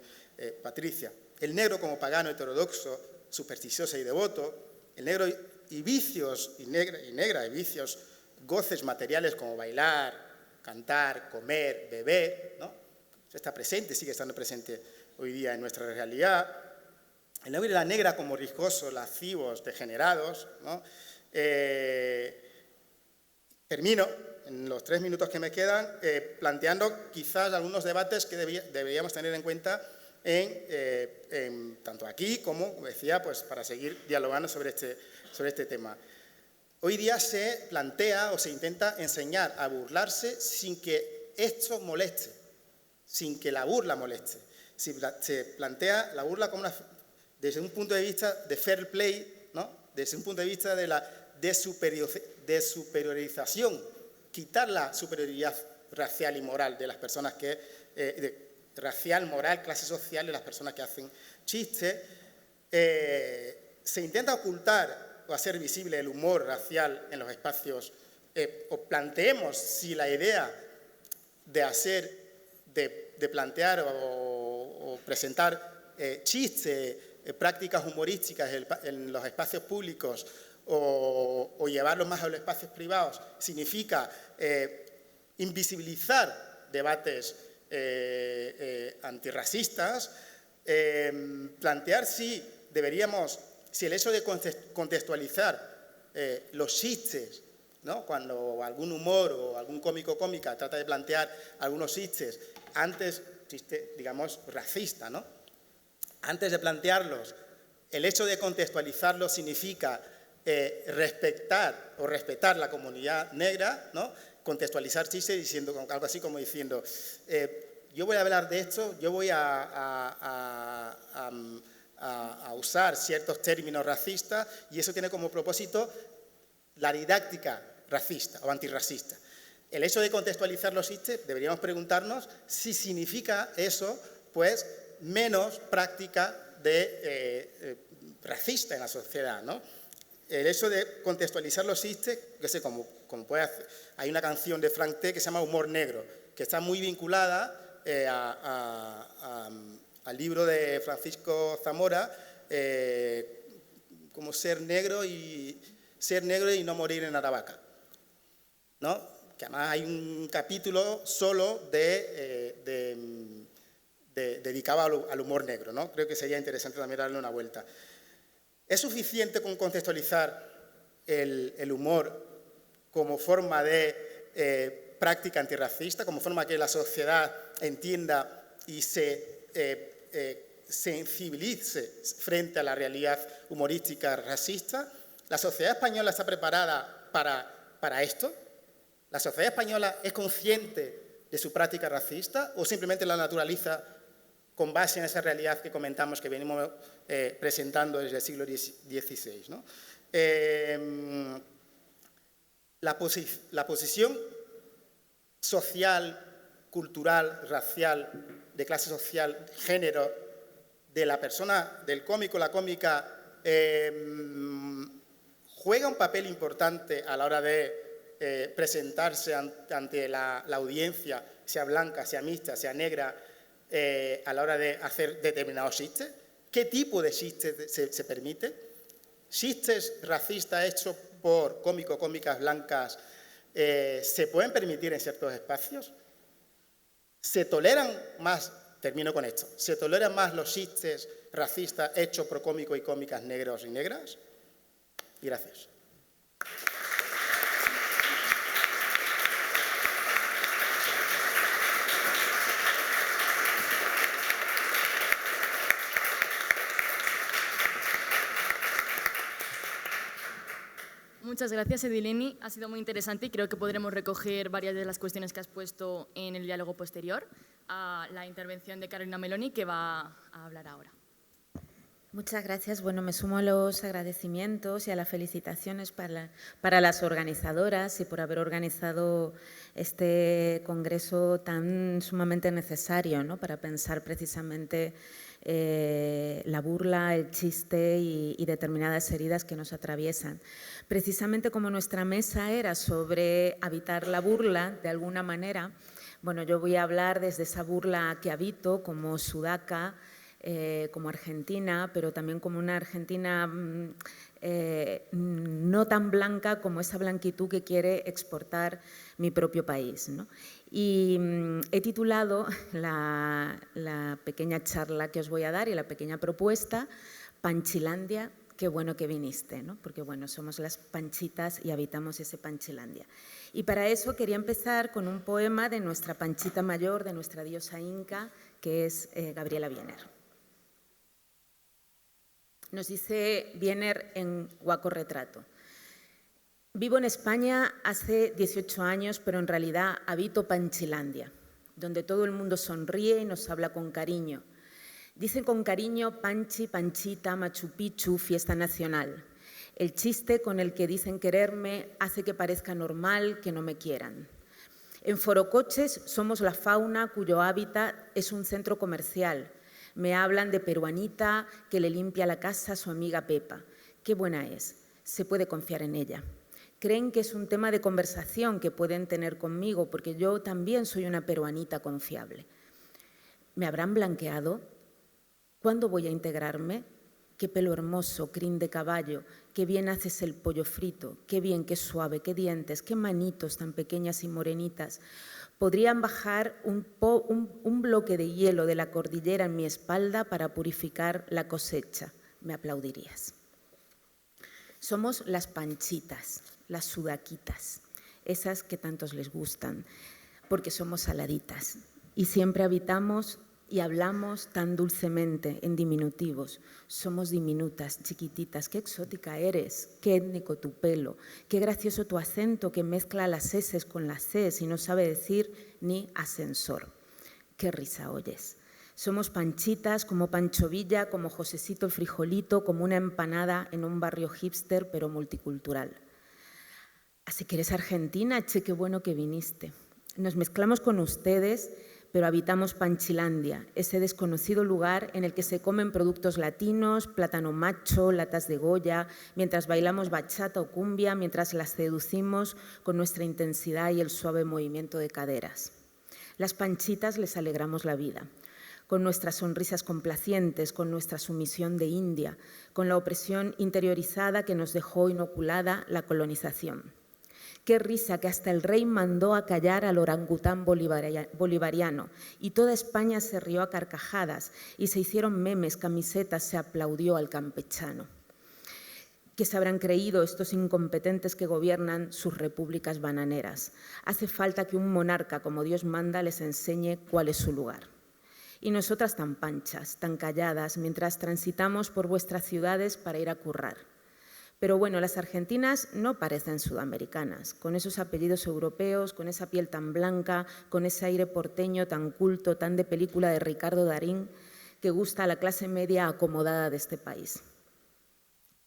Patricia. El negro como pagano, heterodoxo, supersticioso y devoto, el negro y vicios, y negra y vicios, goces materiales como bailar, cantar, comer, beber, ¿no? Eso está presente, sigue estando presente hoy día en nuestra realidad. El negro y la negra como riscosos, lascivos, degenerados, ¿no? Termino, en los 3 minutos que me quedan, planteando quizás algunos debates que deberíamos tener en cuenta tanto aquí como decía, pues para seguir dialogando sobre este tema. Hoy día se plantea o se intenta enseñar a burlarse sin que esto moleste, sin que la burla moleste. Se plantea la burla como desde un punto de vista de fair play, ¿no? Desde un punto de vista de la desuperiorización, quitar la superioridad racial y moral de las personas racial, moral, clase social de las personas que hacen chistes. Se intenta ocultar o hacer visible el humor racial en los espacios, o planteemos si la idea de plantear o presentar chistes, prácticas humorísticas en los espacios públicos o llevarlos más a los espacios privados significa invisibilizar debates antirracistas, plantear si el hecho de contextualizar los chistes, ¿no? Cuando algún humor o algún cómico o cómica trata de plantear algunos chistes, digamos, racista, ¿no? Antes de plantearlos, el hecho de contextualizarlos significa respetar la comunidad negra, ¿no? Contextualizar chistes diciendo algo así como diciendo, yo voy a hablar de esto, yo voy a usar ciertos términos racistas y eso tiene como propósito la didáctica racista o antirracista. El hecho de contextualizar los chistes, deberíamos preguntarnos si significa eso, pues, menos práctica racista en la sociedad, ¿no? El hecho de contextualizar los chistes, que sé, como puede hacer, hay una canción de Frank T. que se llama Humor Negro, que está muy vinculada al libro de Francisco Zamora, como ser negro y no morir en Aravaca, ¿no? Que además hay un capítulo solo dedicado al humor negro, ¿no? Creo que sería interesante también darle una vuelta. ¿Es suficiente con contextualizar el humor como forma de práctica antirracista, como forma que la sociedad entienda y se sensibilice frente a la realidad humorística racista? ¿La sociedad española está preparada para esto? ¿La sociedad española es consciente de su práctica racista o simplemente la naturaliza con base en esa realidad que comentamos, que venimos presentando desde el siglo XVI, ¿no? La posición social, cultural, racial, de clase social, género, de la persona, del cómico, la cómica, juega un papel importante a la hora de presentarse ante la audiencia, sea blanca, sea mixta, sea negra, a la hora de hacer determinados chistes. ¿Qué tipo de chistes se permite? ¿Chistes racistas hechos por cómicos, cómicas blancas se pueden permitir en ciertos espacios? ¿Se toleran más, termino con esto, se toleran más los chistes racistas hechos por cómicos y cómicas negros y negras? Y gracias. Muchas gracias, Edileni. Ha sido muy interesante y creo que podremos recoger varias de las cuestiones que has puesto en el diálogo posterior a la intervención de Carolina Meloni, que va a hablar ahora. Muchas gracias. Bueno, me sumo a los agradecimientos y a las felicitaciones para las organizadoras y por haber organizado este congreso tan sumamente necesario, ¿no?, para pensar precisamente la burla, el chiste y determinadas heridas que nos atraviesan. Precisamente como nuestra mesa era sobre habitar la burla, de alguna manera, bueno, yo voy a hablar desde esa burla que habito como sudaca, como argentina, pero también como una argentina no tan blanca como esa blanquitud que quiere exportar mi propio país, ¿no? Y he titulado la pequeña charla que os voy a dar y la pequeña propuesta Panchilandia, qué bueno que viniste, ¿no? Porque bueno, somos las panchitas y habitamos ese Panchilandia. Y para eso quería empezar con un poema de nuestra panchita mayor, de nuestra diosa inca, que es Gabriela Biener. Nos dice Biener en Guaco Retrato: vivo en España hace 18 años, pero en realidad habito Panchilandia, donde todo el mundo sonríe y nos habla con cariño. Dicen con cariño Panchi, Panchita, Machu Picchu, fiesta nacional. El chiste con el que dicen quererme hace que parezca normal que no me quieran. En Forocoches somos la fauna cuyo hábitat es un centro comercial. Me hablan de peruanita que le limpia la casa a su amiga Pepa. Qué buena es, se puede confiar en ella. Creen que es un tema de conversación que pueden tener conmigo porque yo también soy una peruanita confiable. ¿Me habrán blanqueado? ¿Cuándo voy a integrarme? Qué pelo hermoso, crin de caballo, qué bien haces el pollo frito, qué bien, qué suave, qué dientes, qué manitos tan pequeñas y morenitas. Podrían bajar un bloque de hielo de la cordillera en mi espalda para purificar la cosecha. Me aplaudirías. Somos las panchitas, las sudaquitas, esas que tantos les gustan, porque somos saladitas y siempre habitamos y hablamos tan dulcemente en diminutivos. Somos diminutas, chiquititas. Qué exótica eres, qué étnico tu pelo, qué gracioso tu acento que mezcla las eses con las cs y no sabe decir ni ascensor. Qué risa oyes. Somos panchitas como Pancho Villa, como Josecito el frijolito, como una empanada en un barrio hipster pero multicultural. Así que eres argentina, che, qué bueno que viniste. Nos mezclamos con ustedes, pero habitamos Panchilandia, ese desconocido lugar en el que se comen productos latinos, plátano macho, latas de Goya, mientras bailamos bachata o cumbia, mientras las seducimos con nuestra intensidad y el suave movimiento de caderas. Las panchitas les alegramos la vida. con nuestras sonrisas complacientes, con nuestra sumisión de India, con la opresión interiorizada que nos dejó inoculada la colonización. Qué risa que hasta el rey mandó a callar al orangután bolivariano y toda España se rió a carcajadas y se hicieron memes, camisetas, se aplaudió al campechano. ¿Qué se habrán creído estos incompetentes que gobiernan sus repúblicas bananeras? Hace falta que un monarca como Dios manda les enseñe cuál es su lugar. Y nosotras tan panchas, tan calladas, mientras transitamos por vuestras ciudades para ir a currar. Pero bueno, las argentinas no parecen sudamericanas, con esos apellidos europeos, con esa piel tan blanca, con ese aire porteño tan culto, tan de película de Ricardo Darín, que gusta a la clase media acomodada de este país.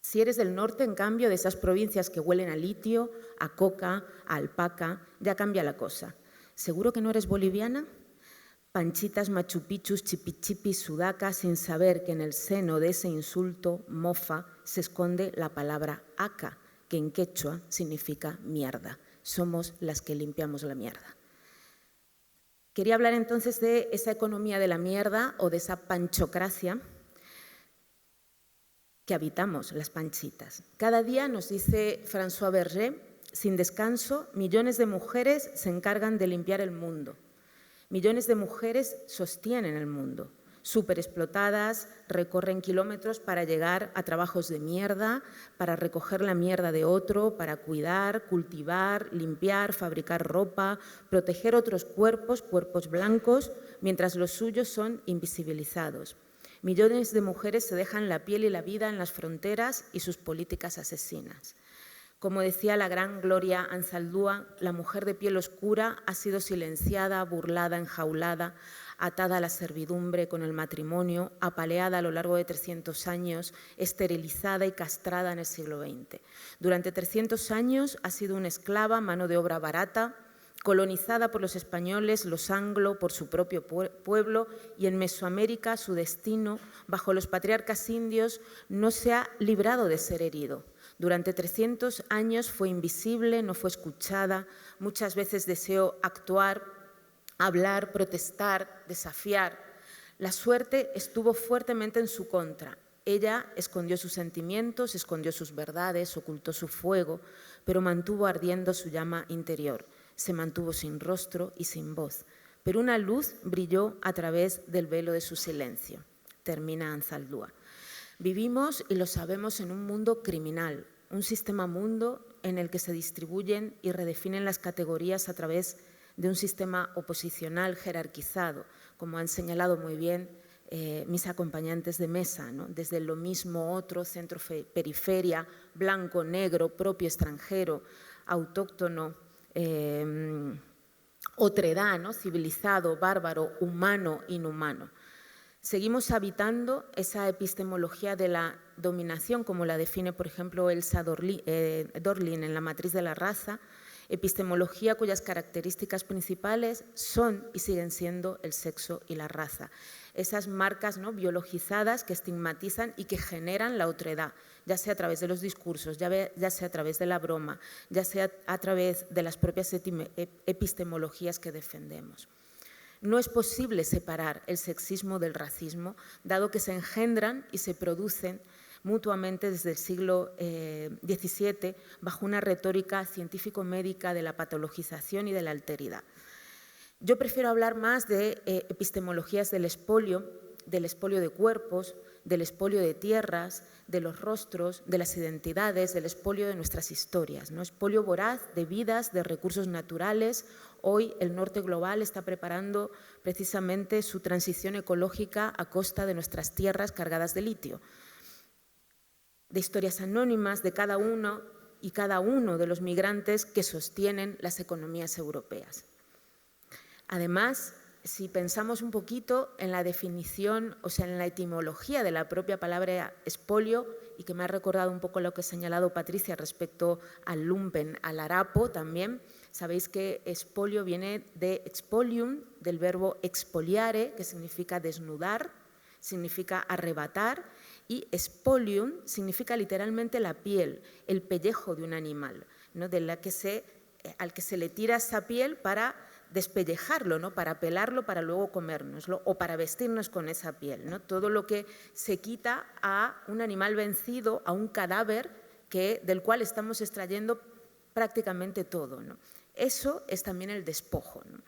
Si eres del norte, en cambio, de esas provincias que huelen a litio, a coca, a alpaca, ya cambia la cosa. ¿Seguro que no eres boliviana? Panchitas, machupichus, chipichipis, sudacas, sin saber que en el seno de ese insulto, mofa, se esconde la palabra aca, que en quechua significa mierda. Somos las que limpiamos la mierda. Quería hablar entonces de esa economía de la mierda o de esa panchocracia que habitamos, las panchitas. Cada día, nos dice François Berger, sin descanso, millones de mujeres se encargan de limpiar el mundo. Millones de mujeres sostienen el mundo, superexplotadas, recorren kilómetros para llegar a trabajos de mierda, para recoger la mierda de otro, para cuidar, cultivar, limpiar, fabricar ropa, proteger otros cuerpos, cuerpos blancos, mientras los suyos son invisibilizados. Millones de mujeres se dejan la piel y la vida en las fronteras y sus políticas asesinas. Como decía la gran Gloria Anzaldúa, la mujer de piel oscura ha sido silenciada, burlada, enjaulada, atada a la servidumbre con el matrimonio, apaleada a lo largo de 300 años, esterilizada y castrada en el siglo XX. Durante 300 años ha sido una esclava, mano de obra barata, colonizada por los españoles, los anglo, por su propio pueblo, y en Mesoamérica su destino, bajo los patriarcas indios, no se ha librado de ser herido. Durante 300 años fue invisible, no fue escuchada, muchas veces deseó actuar, hablar, protestar, desafiar. La suerte estuvo fuertemente en su contra. Ella escondió sus sentimientos, escondió sus verdades, ocultó su fuego, pero mantuvo ardiendo su llama interior. Se mantuvo sin rostro y sin voz, pero una luz brilló a través del velo de su silencio. Termina Anzaldúa. Vivimos, y lo sabemos, en un mundo criminal, un sistema mundo en el que se distribuyen y redefinen las categorías a través de un sistema oposicional jerarquizado, como han señalado muy bien mis acompañantes de mesa, ¿no? Desde lo mismo, otro, centro, periferia, blanco, negro, propio, extranjero, autóctono, otredad, ¿no? Civilizado, bárbaro, humano, inhumano. Seguimos habitando esa epistemología de la dominación, como la define, por ejemplo, Elsa Dorlin en La matriz de la raza, epistemología cuyas características principales son y siguen siendo el sexo y la raza. Esas marcas, ¿no?, biologizadas que estigmatizan y que generan la otredad, ya sea a través de los discursos, ya sea a través de la broma, ya sea a través de las propias epistemologías que defendemos. No es posible separar el sexismo del racismo, dado que se engendran y se producen mutuamente desde el siglo XVII bajo una retórica científico-médica de la patologización y de la alteridad. Yo prefiero hablar más de epistemologías del expolio de cuerpos, del expolio de tierras, de los rostros, de las identidades, del expolio de nuestras historias, ¿no? Expolio voraz de vidas, de recursos naturales. Hoy el norte global está preparando precisamente su transición ecológica a costa de nuestras tierras cargadas de litio. De historias anónimas de cada uno y cada uno de los migrantes que sostienen las economías europeas. Además, si pensamos un poquito en la definición, o sea, en la etimología de la propia palabra expolio, y que me ha recordado un poco lo que ha señalado Patricia respecto al lumpen, al harapo también, sabéis que expolio viene de expolium, del verbo expoliare, que significa desnudar, significa arrebatar, y expolium significa literalmente la piel, el pellejo de un animal, ¿no?, al que se le tira esa piel para despellejarlo, ¿no? Para pelarlo, para luego comérnoslo o para vestirnos con esa piel, ¿no? Todo lo que se quita a un animal vencido, a un cadáver del cual estamos extrayendo prácticamente todo, ¿no? Eso es también el despojo, ¿no?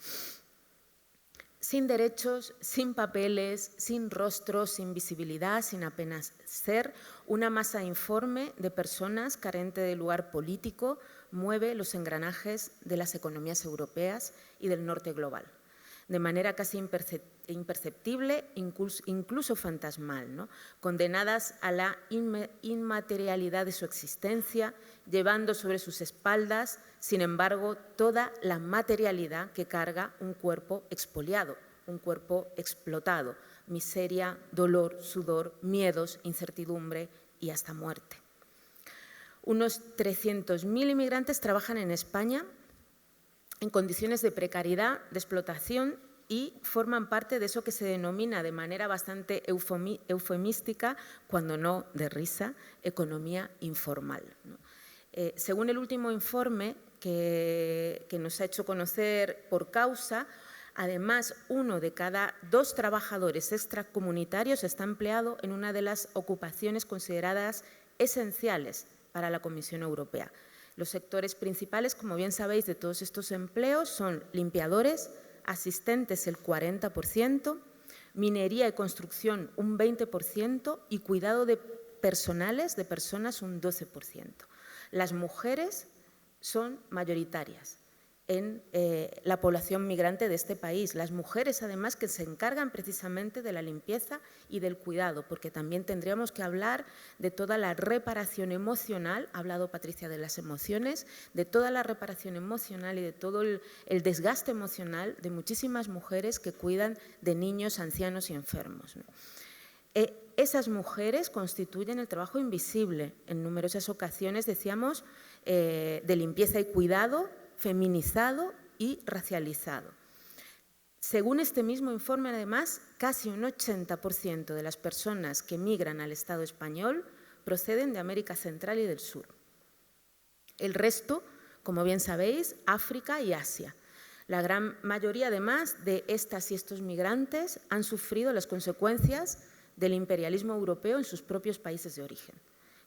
Sin derechos, sin papeles, sin rostro, sin visibilidad, sin apenas ser, una masa informe de personas carente de lugar político mueve los engranajes de las economías europeas y del norte global, de manera casi imperceptible, incluso fantasmal, ¿no? Condenadas a la inmaterialidad de su existencia, llevando sobre sus espaldas, sin embargo, toda la materialidad que carga un cuerpo expoliado, un cuerpo explotado, miseria, dolor, sudor, miedos, incertidumbre y hasta muerte. Unos 300.000 inmigrantes trabajan en España en condiciones de precariedad, de explotación y forman parte de eso que se denomina de manera bastante eufemística, cuando no de risa, economía informal, ¿no? Según el último informe que nos ha hecho conocer por Causa, además, 1 de cada 2 trabajadores extracomunitarios está empleado en una de las ocupaciones consideradas esenciales para la Comisión Europea. Los sectores principales, como bien sabéis, de todos estos empleos son limpiadores, asistentes el 40%, minería y construcción un 20% y cuidado de personales, de personas, un 12%. Las mujeres son mayoritarias en la población migrante de este país. Las mujeres, además, que se encargan precisamente de la limpieza y del cuidado, porque también tendríamos que hablar de toda la reparación emocional, ha hablado Patricia de las emociones, de toda la reparación emocional y de todo el desgaste emocional de muchísimas mujeres que cuidan de niños, ancianos y enfermos, ¿no? Esas mujeres constituyen el trabajo invisible, en numerosas ocasiones, decíamos, de limpieza y cuidado, feminizado y racializado. Según este mismo informe, además, casi un 80% de las personas que migran al Estado español proceden de América Central y del Sur. El resto, como bien sabéis, África y Asia. La gran mayoría, además, de estas y estos migrantes han sufrido las consecuencias del imperialismo europeo en sus propios países de origen.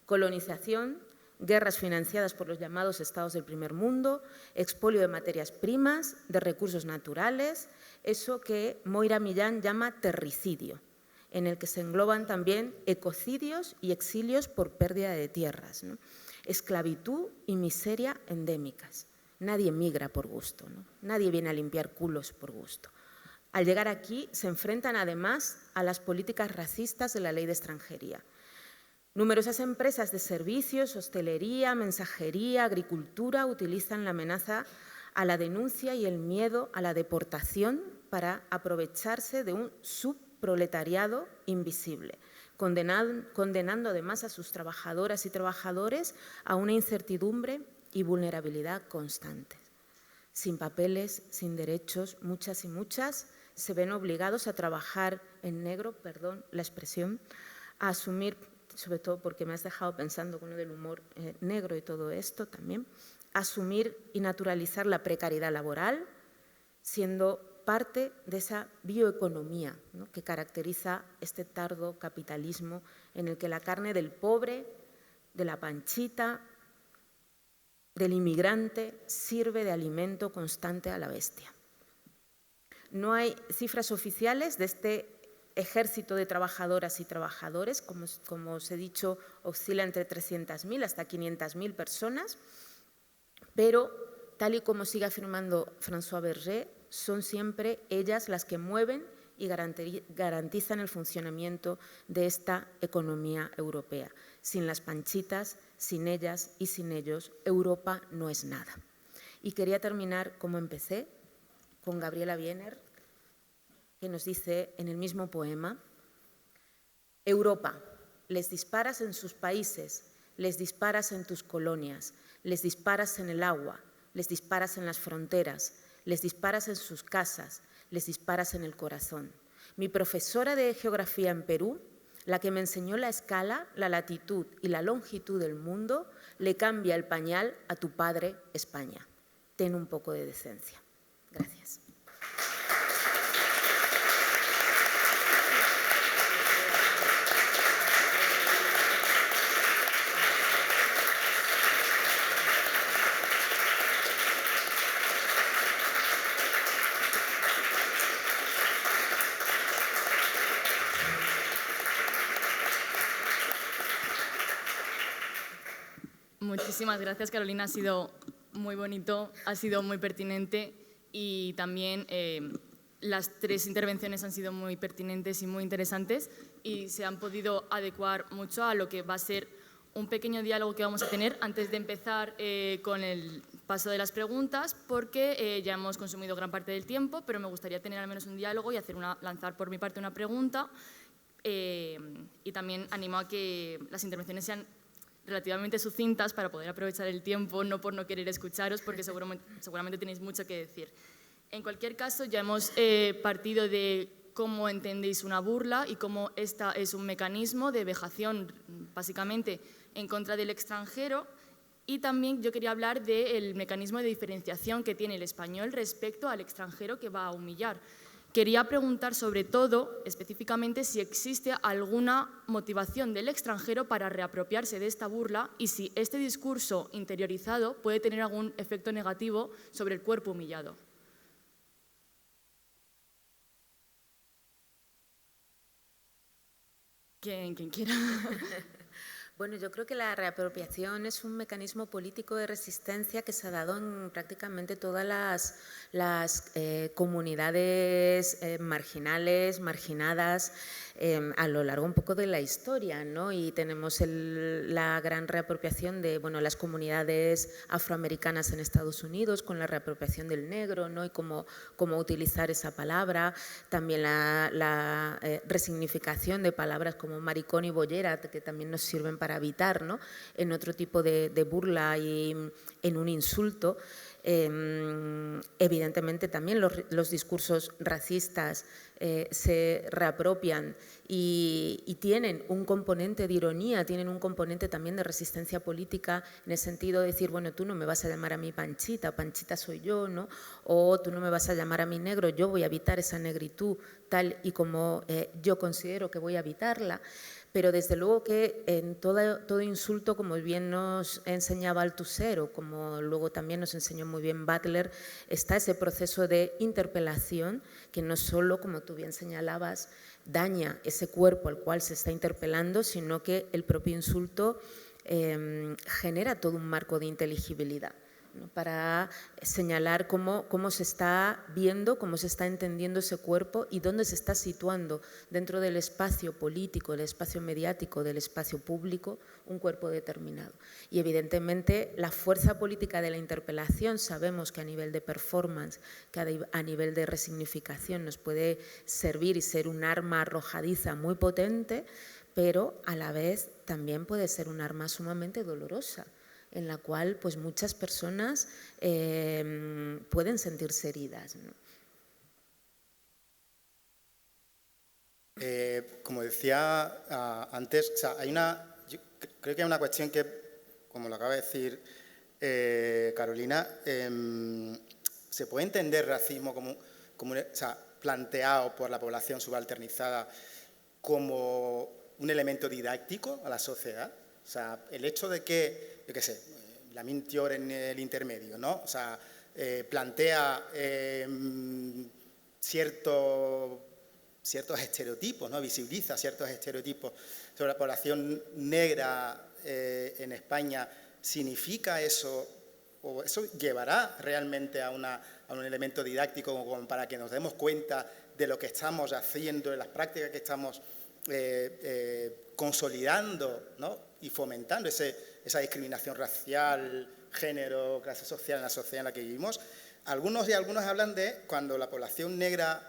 Colonización, guerras financiadas por los llamados estados del primer mundo, expolio de materias primas, de recursos naturales, eso que Moira Millán llama terricidio, en el que se engloban también ecocidios y exilios por pérdida de tierras, ¿no? Esclavitud y miseria endémicas. Nadie migra por gusto, ¿no? Nadie viene a limpiar culos por gusto. Al llegar aquí se enfrentan además a las políticas racistas de la ley de extranjería. Numerosas empresas de servicios, hostelería, mensajería, agricultura utilizan la amenaza a la denuncia y el miedo a la deportación para aprovecharse de un subproletariado invisible, condenando además a sus trabajadoras y trabajadores a una incertidumbre y vulnerabilidad constantes. Sin papeles, sin derechos, muchas y muchas se ven obligados a trabajar en negro, perdón la expresión, a asumir, sobre todo porque me has dejado pensando con lo del humor negro y todo esto también, asumir y naturalizar la precariedad laboral, siendo parte de esa bioeconomía, ¿no?, que caracteriza este tardo capitalismo en el que la carne del pobre, de la panchita, del inmigrante, sirve de alimento constante a la bestia. No hay cifras oficiales de este ejército de trabajadoras y trabajadores, como os he dicho, oscila entre 300.000 hasta 500.000 personas, pero tal y como sigue afirmando François Berger, son siempre ellas las que mueven y garantizan el funcionamiento de esta economía europea. Sin las panchitas, sin ellas y sin ellos, Europa no es nada. Y quería terminar como empecé, con Gabriela Wiener, que nos dice en el mismo poema: Europa, les disparas en sus países, les disparas en tus colonias, les disparas en el agua, les disparas en las fronteras, les disparas en sus casas, les disparas en el corazón. Mi profesora de geografía en Perú, la que me enseñó la escala, la latitud y la longitud del mundo, le cambia el pañal a tu padre España. Ten un poco de decencia. Gracias. Muchísimas gracias, Carolina. Ha sido muy bonito, ha sido muy pertinente y también las 3 intervenciones han sido muy pertinentes y muy interesantes y se han podido adecuar mucho a lo que va a ser un pequeño diálogo que vamos a tener antes de empezar con el paso de las preguntas, porque ya hemos consumido gran parte del tiempo, pero me gustaría tener al menos un diálogo y lanzar por mi parte una pregunta. Y también animo a que las intervenciones sean relativamente sucintas para poder aprovechar el tiempo, no por no querer escucharos, porque seguramente tenéis mucho que decir. En cualquier caso, ya hemos partido de cómo entendéis una burla y cómo esta es un mecanismo de vejación, básicamente, en contra del extranjero. Y también yo quería hablar del mecanismo de diferenciación que tiene el español respecto al extranjero que va a humillar. Quería preguntar sobre todo, específicamente, si existe alguna motivación del extranjero para reapropiarse de esta burla y si este discurso interiorizado puede tener algún efecto negativo sobre el cuerpo humillado. Quien quiera. Bueno, yo creo que la reapropiación es un mecanismo político de resistencia que se ha dado en prácticamente todas las comunidades marginales, marginadas, a lo largo un poco de la historia, ¿no? Y tenemos la gran reapropiación de las comunidades afroamericanas en Estados Unidos, con la reapropiación del negro, ¿no? Y cómo utilizar esa palabra. También la resignificación de palabras como maricón y bollera, que también nos sirven para evitar, ¿no? En otro tipo de burla y en un insulto. Evidentemente también los discursos racistas se reapropian y tienen un componente de ironía, tienen un componente también de resistencia política, en el sentido de decir, bueno, tú no me vas a llamar a mí Panchita, Panchita soy yo, ¿no? O tú no me vas a llamar a mí negro, yo voy a evitar esa negritud tal y como yo considero que voy a evitarla. Pero desde luego que en todo insulto, como bien nos enseñaba Althusser, o como luego también nos enseñó muy bien Butler, está ese proceso de interpelación que no solo, como tú bien señalabas, daña ese cuerpo al cual se está interpelando, sino que el propio insulto genera todo un marco de inteligibilidad, ¿no? Para señalar cómo se está viendo, cómo se está entendiendo ese cuerpo y dónde se está situando dentro del espacio político, del espacio mediático, del espacio público, un cuerpo determinado. Y evidentemente la fuerza política de la interpelación, sabemos que a nivel de performance, que a nivel de resignificación nos puede servir y ser un arma arrojadiza muy potente, pero a la vez también puede ser un arma sumamente dolorosa, en la cual pues muchas personas pueden sentirse heridas, ¿no? Como decía antes, o sea, yo creo que hay una cuestión que, como lo acaba de decir Carolina, se puede entender racismo como planteado por la población subalternizada como un elemento didáctico a la sociedad. O sea, el hecho de que, yo qué sé, la Mintior en el intermedio, ¿no? O sea, plantea ciertos estereotipos, ¿no? Visibiliza ciertos estereotipos sobre la población negra en España. ¿Significa eso, o eso llevará realmente a un elemento didáctico como para que nos demos cuenta de lo que estamos haciendo, de las prácticas que estamos consolidando, ¿no? Y fomentando esa discriminación racial, género, clase social en la sociedad en la que vivimos? Algunos y algunas hablan de cuando la población negra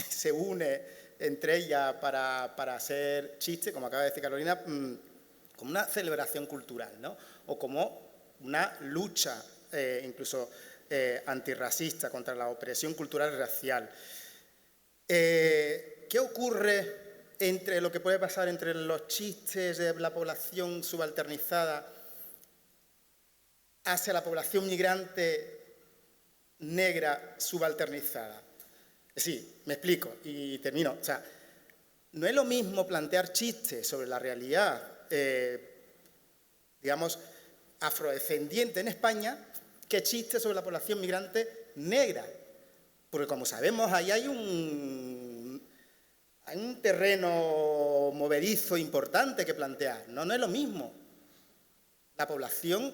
se une entre ellas para hacer chistes, como acaba de decir Carolina, como una celebración cultural, ¿no? O como una lucha incluso antirracista contra la opresión cultural y racial. ¿Qué ocurre entre lo que puede pasar entre los chistes de la población subalternizada hacia la población migrante negra subalternizada? Sí, me explico y termino. O sea, no es lo mismo plantear chistes sobre la realidad, digamos, afrodescendiente en España que chistes sobre la población migrante negra. Porque, como sabemos, ahí hay un terreno movedizo importante que plantear. No es lo mismo la población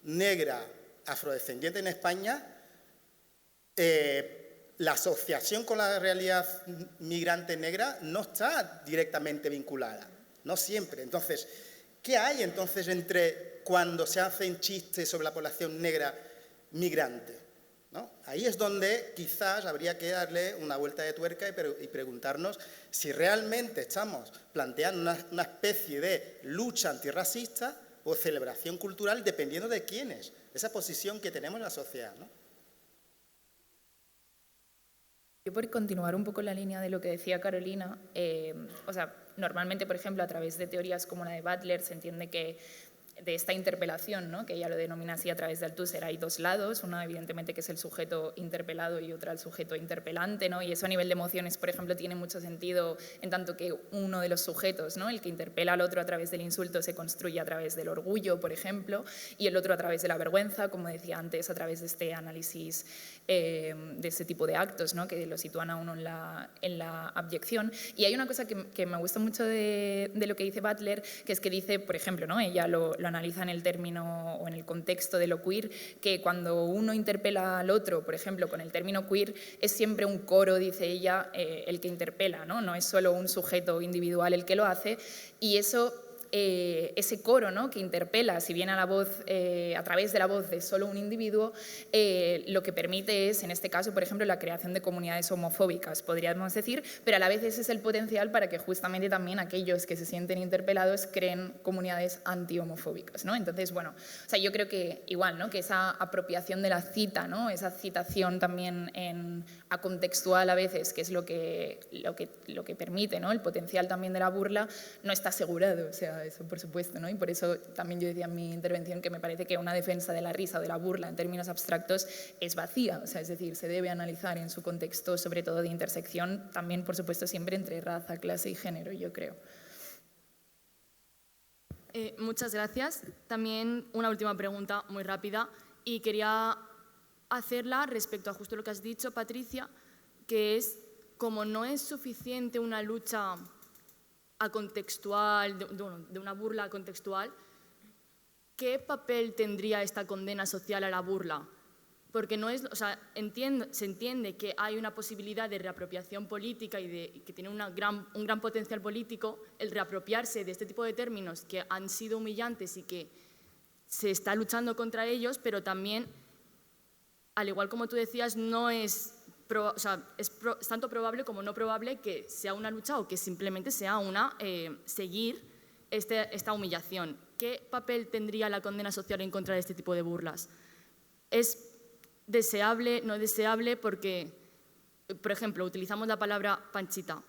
negra afrodescendiente en España, la asociación con la realidad migrante negra no está directamente vinculada, no siempre. Entonces, ¿qué hay entonces entre cuando se hacen chistes sobre la población negra migrante? ¿No? Ahí es donde quizás habría que darle una vuelta de tuerca y preguntarnos si realmente estamos planteando una especie de lucha antirracista o celebración cultural, dependiendo de quién es, esa posición que tenemos en la sociedad, ¿no? Yo, por continuar un poco la línea de lo que decía Carolina, o sea, normalmente, por ejemplo, a través de teorías como la de Butler se entiende que de esta interpelación, ¿no?, que ella lo denomina así a través de Althusser, hay dos lados, una evidentemente que es el sujeto interpelado y otra el sujeto interpelante, ¿no? Y eso a nivel de emociones, por ejemplo, tiene mucho sentido en tanto que uno de los sujetos, ¿no?, el que interpela al otro a través del insulto, se construye a través del orgullo, por ejemplo, y el otro a través de la vergüenza, como decía antes, a través de este análisis de este tipo de actos, ¿no?, que lo sitúan a uno en la abyección. Y hay una cosa que me gusta mucho de lo que dice Butler, que es que dice, por ejemplo, ¿no?, ella lo analiza en el término o en el contexto de lo queer, que cuando uno interpela al otro, por ejemplo, con el término queer, es siempre un coro, dice ella, el que interpela, ¿no? No es solo un sujeto individual el que lo hace, y eso... ese coro, ¿no?, que interpela, si bien a la voz, a través de la voz de solo un individuo, lo que permite es, en este caso, por ejemplo, la creación de comunidades homofóbicas, podríamos decir, pero a la vez ese es el potencial para que justamente también aquellos que se sienten interpelados creen comunidades anti-homofóbicas, ¿no? Entonces, bueno, o sea, yo creo que igual, ¿no?, que esa apropiación de la cita, ¿no?, esa citación también acontextual a veces, que es lo que permite, ¿no?, el potencial también de la burla, no está asegurado, o sea, eso por supuesto, ¿no? Y por eso también yo decía en mi intervención que me parece que una defensa de la risa o de la burla en términos abstractos es vacía, o sea, es decir, se debe analizar en su contexto, sobre todo de intersección, también por supuesto siempre entre raza, clase y género, yo creo. Muchas gracias. También una última pregunta muy rápida y quería hacerla respecto a justo lo que has dicho, Patricia, que es, como no es suficiente una lucha acontextual, de una burla contextual, ¿qué papel tendría esta condena social a la burla? Porque no es, o sea, se entiende que hay una posibilidad de reapropiación política y que tiene un gran potencial político el reapropiarse de este tipo de términos que han sido humillantes y que se está luchando contra ellos, pero también, al igual como tú decías, no es... O sea, es tanto probable como no probable que sea una lucha o que simplemente sea seguir esta humillación. ¿Qué papel tendría la condena social en contra de este tipo de burlas? ¿Es deseable, no deseable? Porque, por ejemplo, utilizamos la palabra panchita.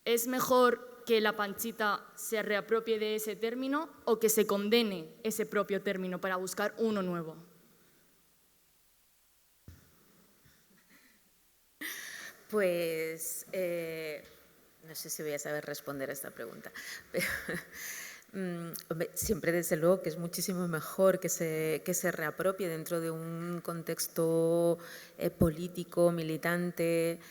¿Es mejor que la panchita se reapropie de ese término o que se condene ese propio término para buscar uno nuevo? Pues no sé si voy a saber responder a esta pregunta. Siempre, desde luego, que es muchísimo mejor que se reapropie dentro de un contexto político, militante.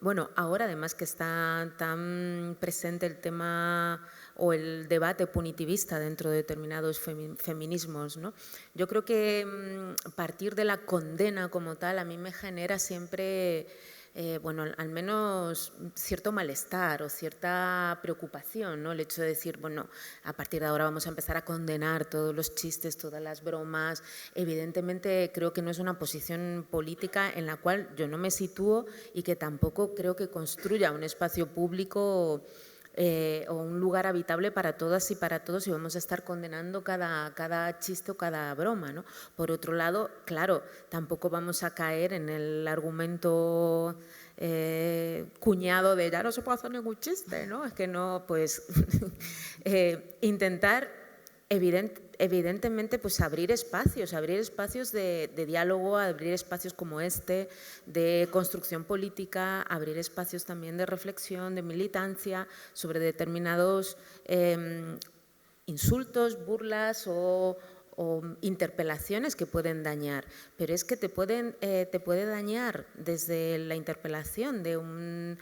Bueno, ahora además que está tan presente el tema o el debate punitivista dentro de determinados feminismos, ¿no? Yo creo que partir de la condena como tal a mí me genera siempre, bueno, al menos cierto malestar o cierta preocupación, ¿no? El hecho de decir, bueno, a partir de ahora vamos a empezar a condenar todos los chistes, todas las bromas. Evidentemente creo que no es una posición política en la cual yo no me sitúo y que tampoco creo que construya un espacio público o un lugar habitable para todas y para todos, y vamos a estar condenando cada chiste o cada broma, ¿no? Por otro lado, claro, tampoco vamos a caer en el argumento cuñado de ya no se puede hacer ningún chiste, ¿no? Es que no, pues intentar evidentemente pues abrir espacios de diálogo, abrir espacios como este, de construcción política, abrir espacios también de reflexión, de militancia sobre determinados insultos, burlas o interpelaciones que pueden dañar, pero es que te puede dañar desde la interpelación de un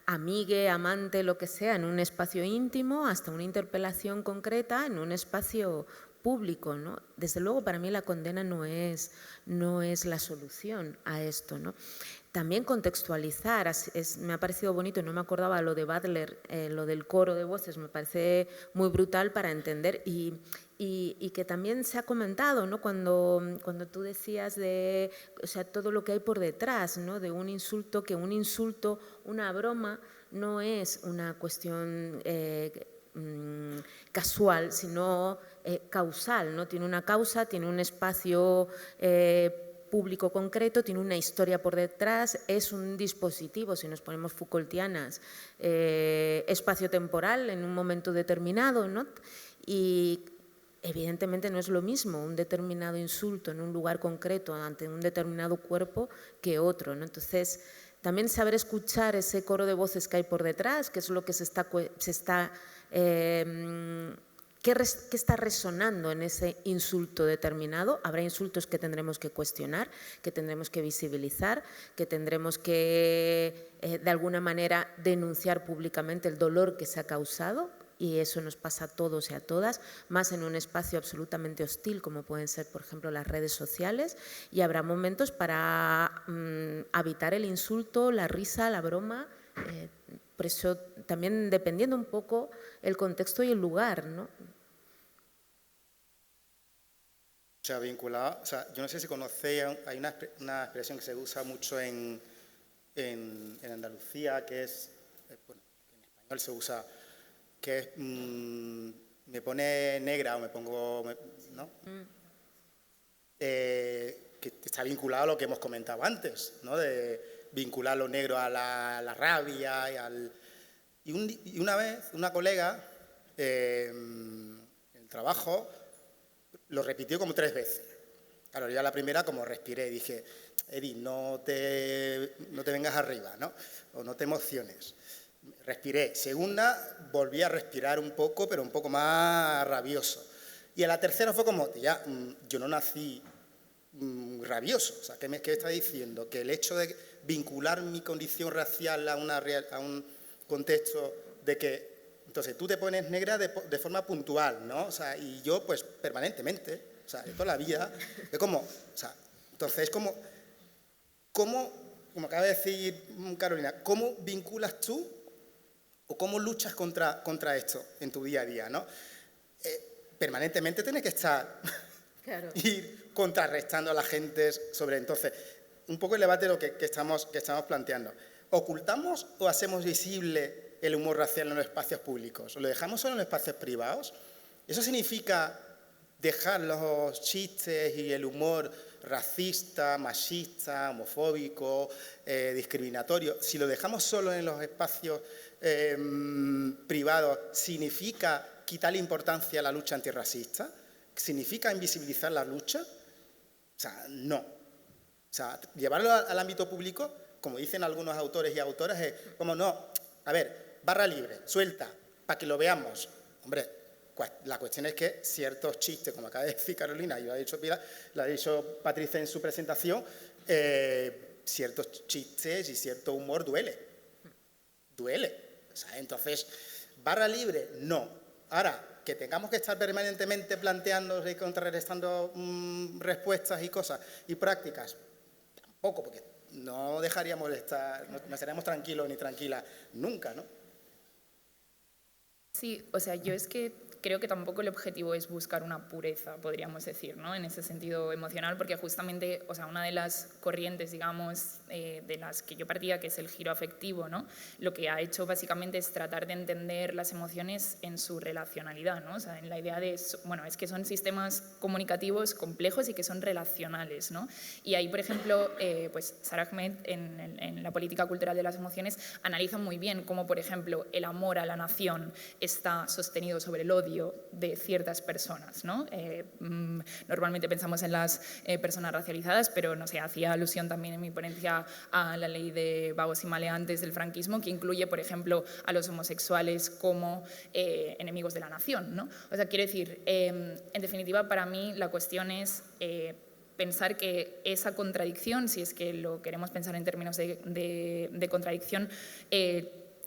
amigue, amante, lo que sea, en un espacio íntimo, hasta una interpelación concreta en un espacio público, ¿no? Desde luego, para mí la condena no es la solución a esto, ¿no? También contextualizar, me ha parecido bonito, no me acordaba lo de Butler, lo del coro de voces, me parece muy brutal para entender y que también se ha comentado, ¿no? Cuando tú decías de, o sea, todo lo que hay por detrás, ¿no? De un insulto, que un insulto, una broma, no es una cuestión casual, sino causal, ¿no? Tiene una causa, tiene un espacio público concreto, tiene una historia por detrás, es un dispositivo, si nos ponemos Foucaultianas, espacio-temporal en un momento determinado, ¿no? Y evidentemente no es lo mismo un determinado insulto en un lugar concreto ante un determinado cuerpo que otro, ¿no? Entonces, también saber escuchar ese coro de voces que hay por detrás, qué es lo que ¿qué está resonando en ese insulto determinado? Habrá insultos que tendremos que cuestionar, que tendremos que visibilizar, que tendremos que, de alguna manera, denunciar públicamente el dolor que se ha causado, y eso nos pasa a todos y a todas, más en un espacio absolutamente hostil como pueden ser, por ejemplo, las redes sociales, y habrá momentos para habitar el insulto, la risa, la broma. Por eso, también dependiendo un poco el contexto y el lugar, ¿no? O sea, vinculado, o sea, yo no sé si conocéis, hay una expresión que se usa mucho en Andalucía, que es, bueno, en español se usa, que es, me pone negra o me pongo, ¿no? Que está vinculado a lo que hemos comentado antes, ¿no? De vincular lo negro a la rabia y una vez una colega en el trabajo lo repitió como 3 veces. Claro, yo a la primera como respiré y dije, Eri, no te vengas arriba, ¿no? O no te emociones. Respiré. Segunda, volví a respirar un poco, pero un poco más rabioso. Y a la tercera fue como, ya, yo no nací rabioso. O sea, ¿qué está diciendo? Que el hecho de vincular mi condición racial a un contexto de que entonces tú te pones negra de forma puntual, ¿no? O sea, y yo pues permanentemente, o sea, de toda la vida, es como, o sea, entonces como acaba de decir Carolina, ¿cómo vinculas tú o cómo luchas contra esto en tu día a día, ¿no? Permanentemente tienes que estar Claro. ir contrarrestando a la gente sobre, entonces, un poco el debate de lo que estamos planteando. ¿Ocultamos o hacemos visible el humor racial en los espacios públicos? ¿Lo dejamos solo en los espacios privados? ¿Eso significa dejar los chistes y el humor racista, machista, homofóbico, discriminatorio? Si lo dejamos solo en los espacios privados, ¿significa quitarle importancia a la lucha antirracista? ¿Significa invisibilizar la lucha? O sea, no. O sea, llevarlo al ámbito público, como dicen algunos autores y autoras, es como no, a ver, barra libre, suelta, para que lo veamos. Hombre, la cuestión es que ciertos chistes, como acaba de decir Carolina y lo ha dicho Pilar, lo ha dicho Patricia en su presentación, ciertos chistes y cierto humor duele. O sea, entonces, barra libre, no. Ahora, que tengamos que estar permanentemente planteando y contrarrestando respuestas y cosas y prácticas, tampoco, porque no dejaríamos de estar, no estaríamos tranquilos ni tranquilas nunca, ¿no? Sí, o sea, yo es que creo que tampoco el objetivo es buscar una pureza, podríamos decir, ¿no? En ese sentido emocional, porque justamente, o sea, una de las corrientes, digamos, de las que yo partía, que es el giro afectivo, ¿no? Lo que ha hecho básicamente es tratar de entender las emociones en su relacionalidad, ¿no? O sea, en la idea de, bueno, es que son sistemas comunicativos complejos y que son relacionales, ¿no? Y ahí, por ejemplo, pues Sara Ahmed, en la política cultural de las emociones, analiza muy bien cómo, por ejemplo, el amor a la nación está sostenido sobre el odio de ciertas personas, ¿no? Normalmente pensamos en las personas racializadas, pero no sé, hacía alusión también en mi ponencia a la ley de vagos y maleantes del franquismo, que incluye, por ejemplo, a los homosexuales como enemigos de la nación, ¿no? O sea, quiero decir, en definitiva, para mí la cuestión es pensar que esa contradicción, si es que lo queremos pensar en términos de contradicción,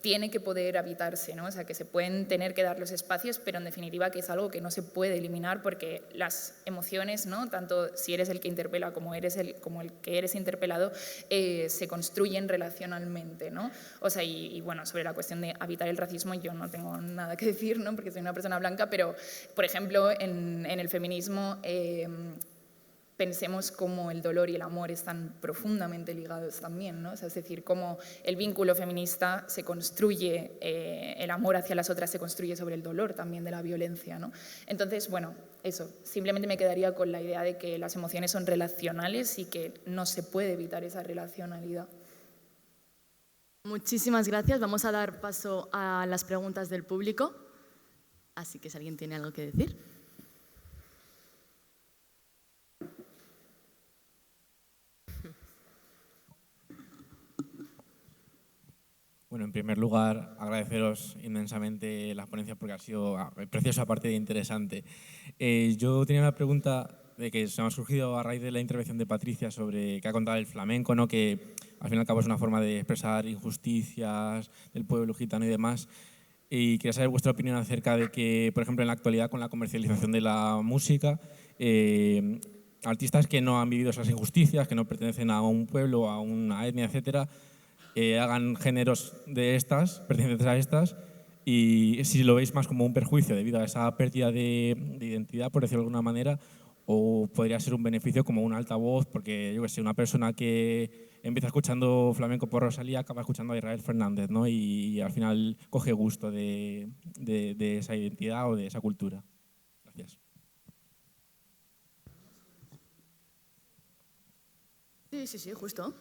tiene que poder habitarse, ¿no? O sea, que se pueden tener que dar los espacios, pero en definitiva que es algo que no se puede eliminar porque las emociones, ¿no? Tanto si eres el que interpela como el que eres interpelado, se construyen relacionalmente, ¿no? O sea, y bueno, sobre la cuestión de habitar el racismo yo no tengo nada que decir, ¿no? Porque soy una persona blanca, pero, por ejemplo, en el feminismo pensemos cómo el dolor y el amor están profundamente ligados también, ¿no? O sea, es decir, cómo el vínculo feminista se construye, el amor hacia las otras se construye sobre el dolor también de la violencia, ¿no? Entonces, bueno, eso, simplemente me quedaría con la idea de que las emociones son relacionales y que no se puede evitar esa relacionalidad. Muchísimas gracias. Vamos a dar paso a las preguntas del público. Así que si alguien tiene algo que decir. Bueno, en primer lugar, agradeceros inmensamente la ponencia porque ha sido preciosa, aparte de interesante. Yo tenía una pregunta de que se me ha surgido a raíz de la intervención de Patricia sobre que ha contado el flamenco, ¿no? Que al fin y al cabo es una forma de expresar injusticias del pueblo gitano y demás. Y quería saber vuestra opinión acerca de que, por ejemplo, en la actualidad con la comercialización de la música, artistas que no han vivido esas injusticias, que no pertenecen a un pueblo, a una etnia, etcétera, hagan géneros de estas, pertenecientes a estas, y si lo veis más como un perjuicio debido a esa pérdida de identidad, por decirlo de alguna manera, o podría ser un beneficio como un altavoz, porque yo que sé, una persona que empieza escuchando flamenco por Rosalía acaba escuchando a Israel Fernández, ¿no? Y al final coge gusto de esa identidad o de esa cultura. Gracias. Sí, justo.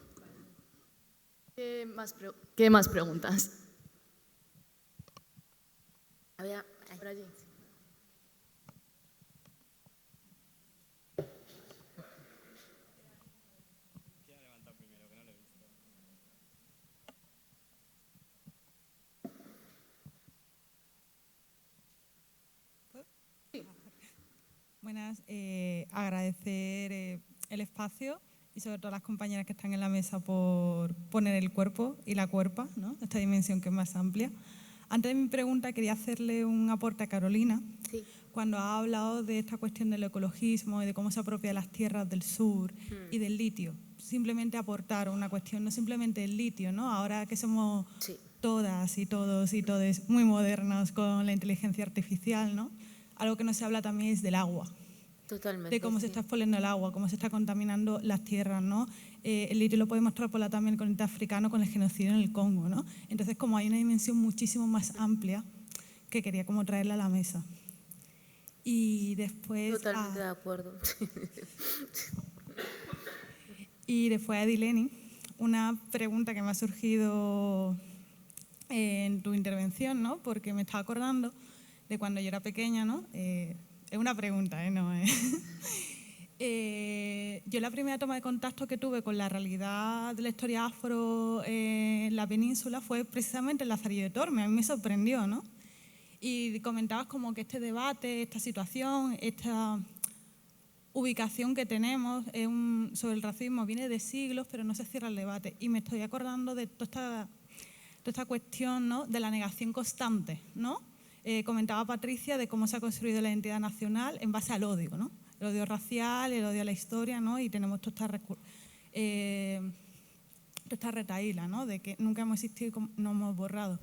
¿Qué más preguntas? A ver, Por allí. Buenas, agradecer el espacio y sobre todo a las compañeras que están en la mesa por poner el cuerpo y la cuerpa, ¿no? Esta dimensión que es más amplia. Antes de mi pregunta quería hacerle un aporte a Carolina. Sí. Cuando ha hablado de esta cuestión del ecologismo y de cómo se apropia las tierras del sur y del litio. Simplemente aportar una cuestión, no simplemente el litio, ¿no? Ahora que somos todas y todos y todes muy modernos con la inteligencia artificial, ¿no? Algo que no se habla también es del agua. Totalmente. De cómo se está expoliendo el agua, cómo se está contaminando las tierras, ¿no? El litio lo podemos extrapolar también con el continente africano, con el genocidio en el Congo, ¿no? Entonces, como hay una dimensión muchísimo más amplia que quería como traerla a la mesa. Y después... Totalmente de acuerdo. Y después a Edileni, una pregunta que me ha surgido en tu intervención, ¿no? Porque me estaba acordando de cuando yo era pequeña, ¿no? Es una pregunta, ¿no? Yo la primera toma de contacto que tuve con la realidad de la historia afro en la península fue precisamente el Lazarillo de Tormes. A mí me sorprendió, ¿no? Y comentabas como que este debate, esta situación, esta ubicación que tenemos sobre el racismo viene de siglos, pero no se cierra el debate. Y me estoy acordando de toda esta cuestión, ¿no? De la negación constante, ¿no? Comentaba Patricia de cómo se ha construido la identidad nacional en base al odio, ¿no? El odio racial, el odio a la historia, ¿no? Y tenemos toda esta retahíla, ¿no? De que nunca hemos existido y no hemos borrado.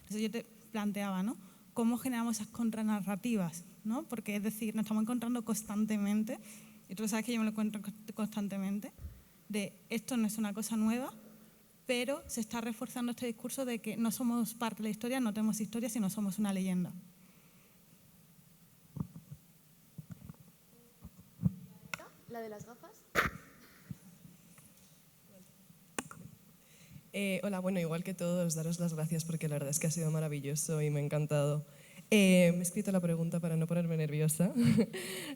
Entonces yo te planteaba, ¿no? ¿Cómo generamos esas contranarrativas, ¿no? Porque es decir, nos estamos encontrando constantemente, y tú sabes que yo me lo encuentro constantemente, de esto no es una cosa nueva, pero se está reforzando este discurso de que no somos parte de la historia, no tenemos historia, sino somos una leyenda. ¿La de las gafas? Hola, bueno, igual que todos, daros las gracias porque la verdad es que ha sido maravilloso y me ha encantado. Me he escrito la pregunta para no ponerme nerviosa.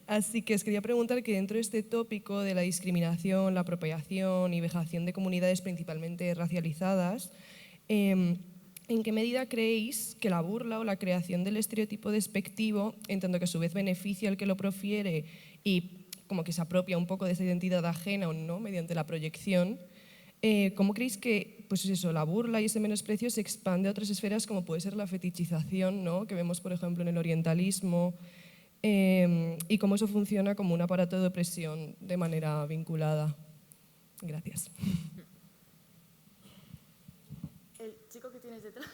Así que os quería preguntar que dentro de este tópico de la discriminación, la apropiación y vejación de comunidades principalmente racializadas, ¿en qué medida creéis que la burla o la creación del estereotipo despectivo, en tanto que a su vez beneficia al que lo profiere y como que se apropia un poco de esa identidad ajena o no mediante la proyección, ¿Cómo creéis que pues eso, la burla y ese menosprecio se expande a otras esferas como puede ser la fetichización, ¿no? Que vemos, por ejemplo, en el orientalismo, y cómo eso funciona como un aparato de opresión de manera vinculada? Gracias. El chico que tienes detrás.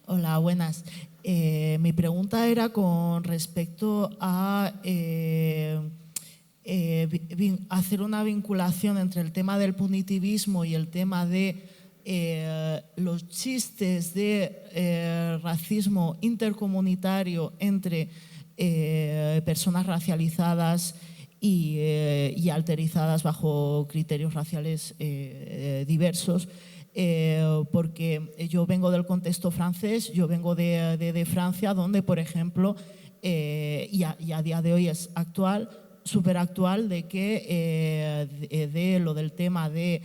Hola, buenas. Mi pregunta era con respecto a hacer una vinculación entre el tema del punitivismo y el tema de los chistes de racismo intercomunitario entre personas racializadas y alterizadas bajo criterios raciales diversos. Porque yo vengo del contexto francés, yo vengo de Francia, donde, por ejemplo, y a día de hoy es actual, súper actual, de que de lo del tema de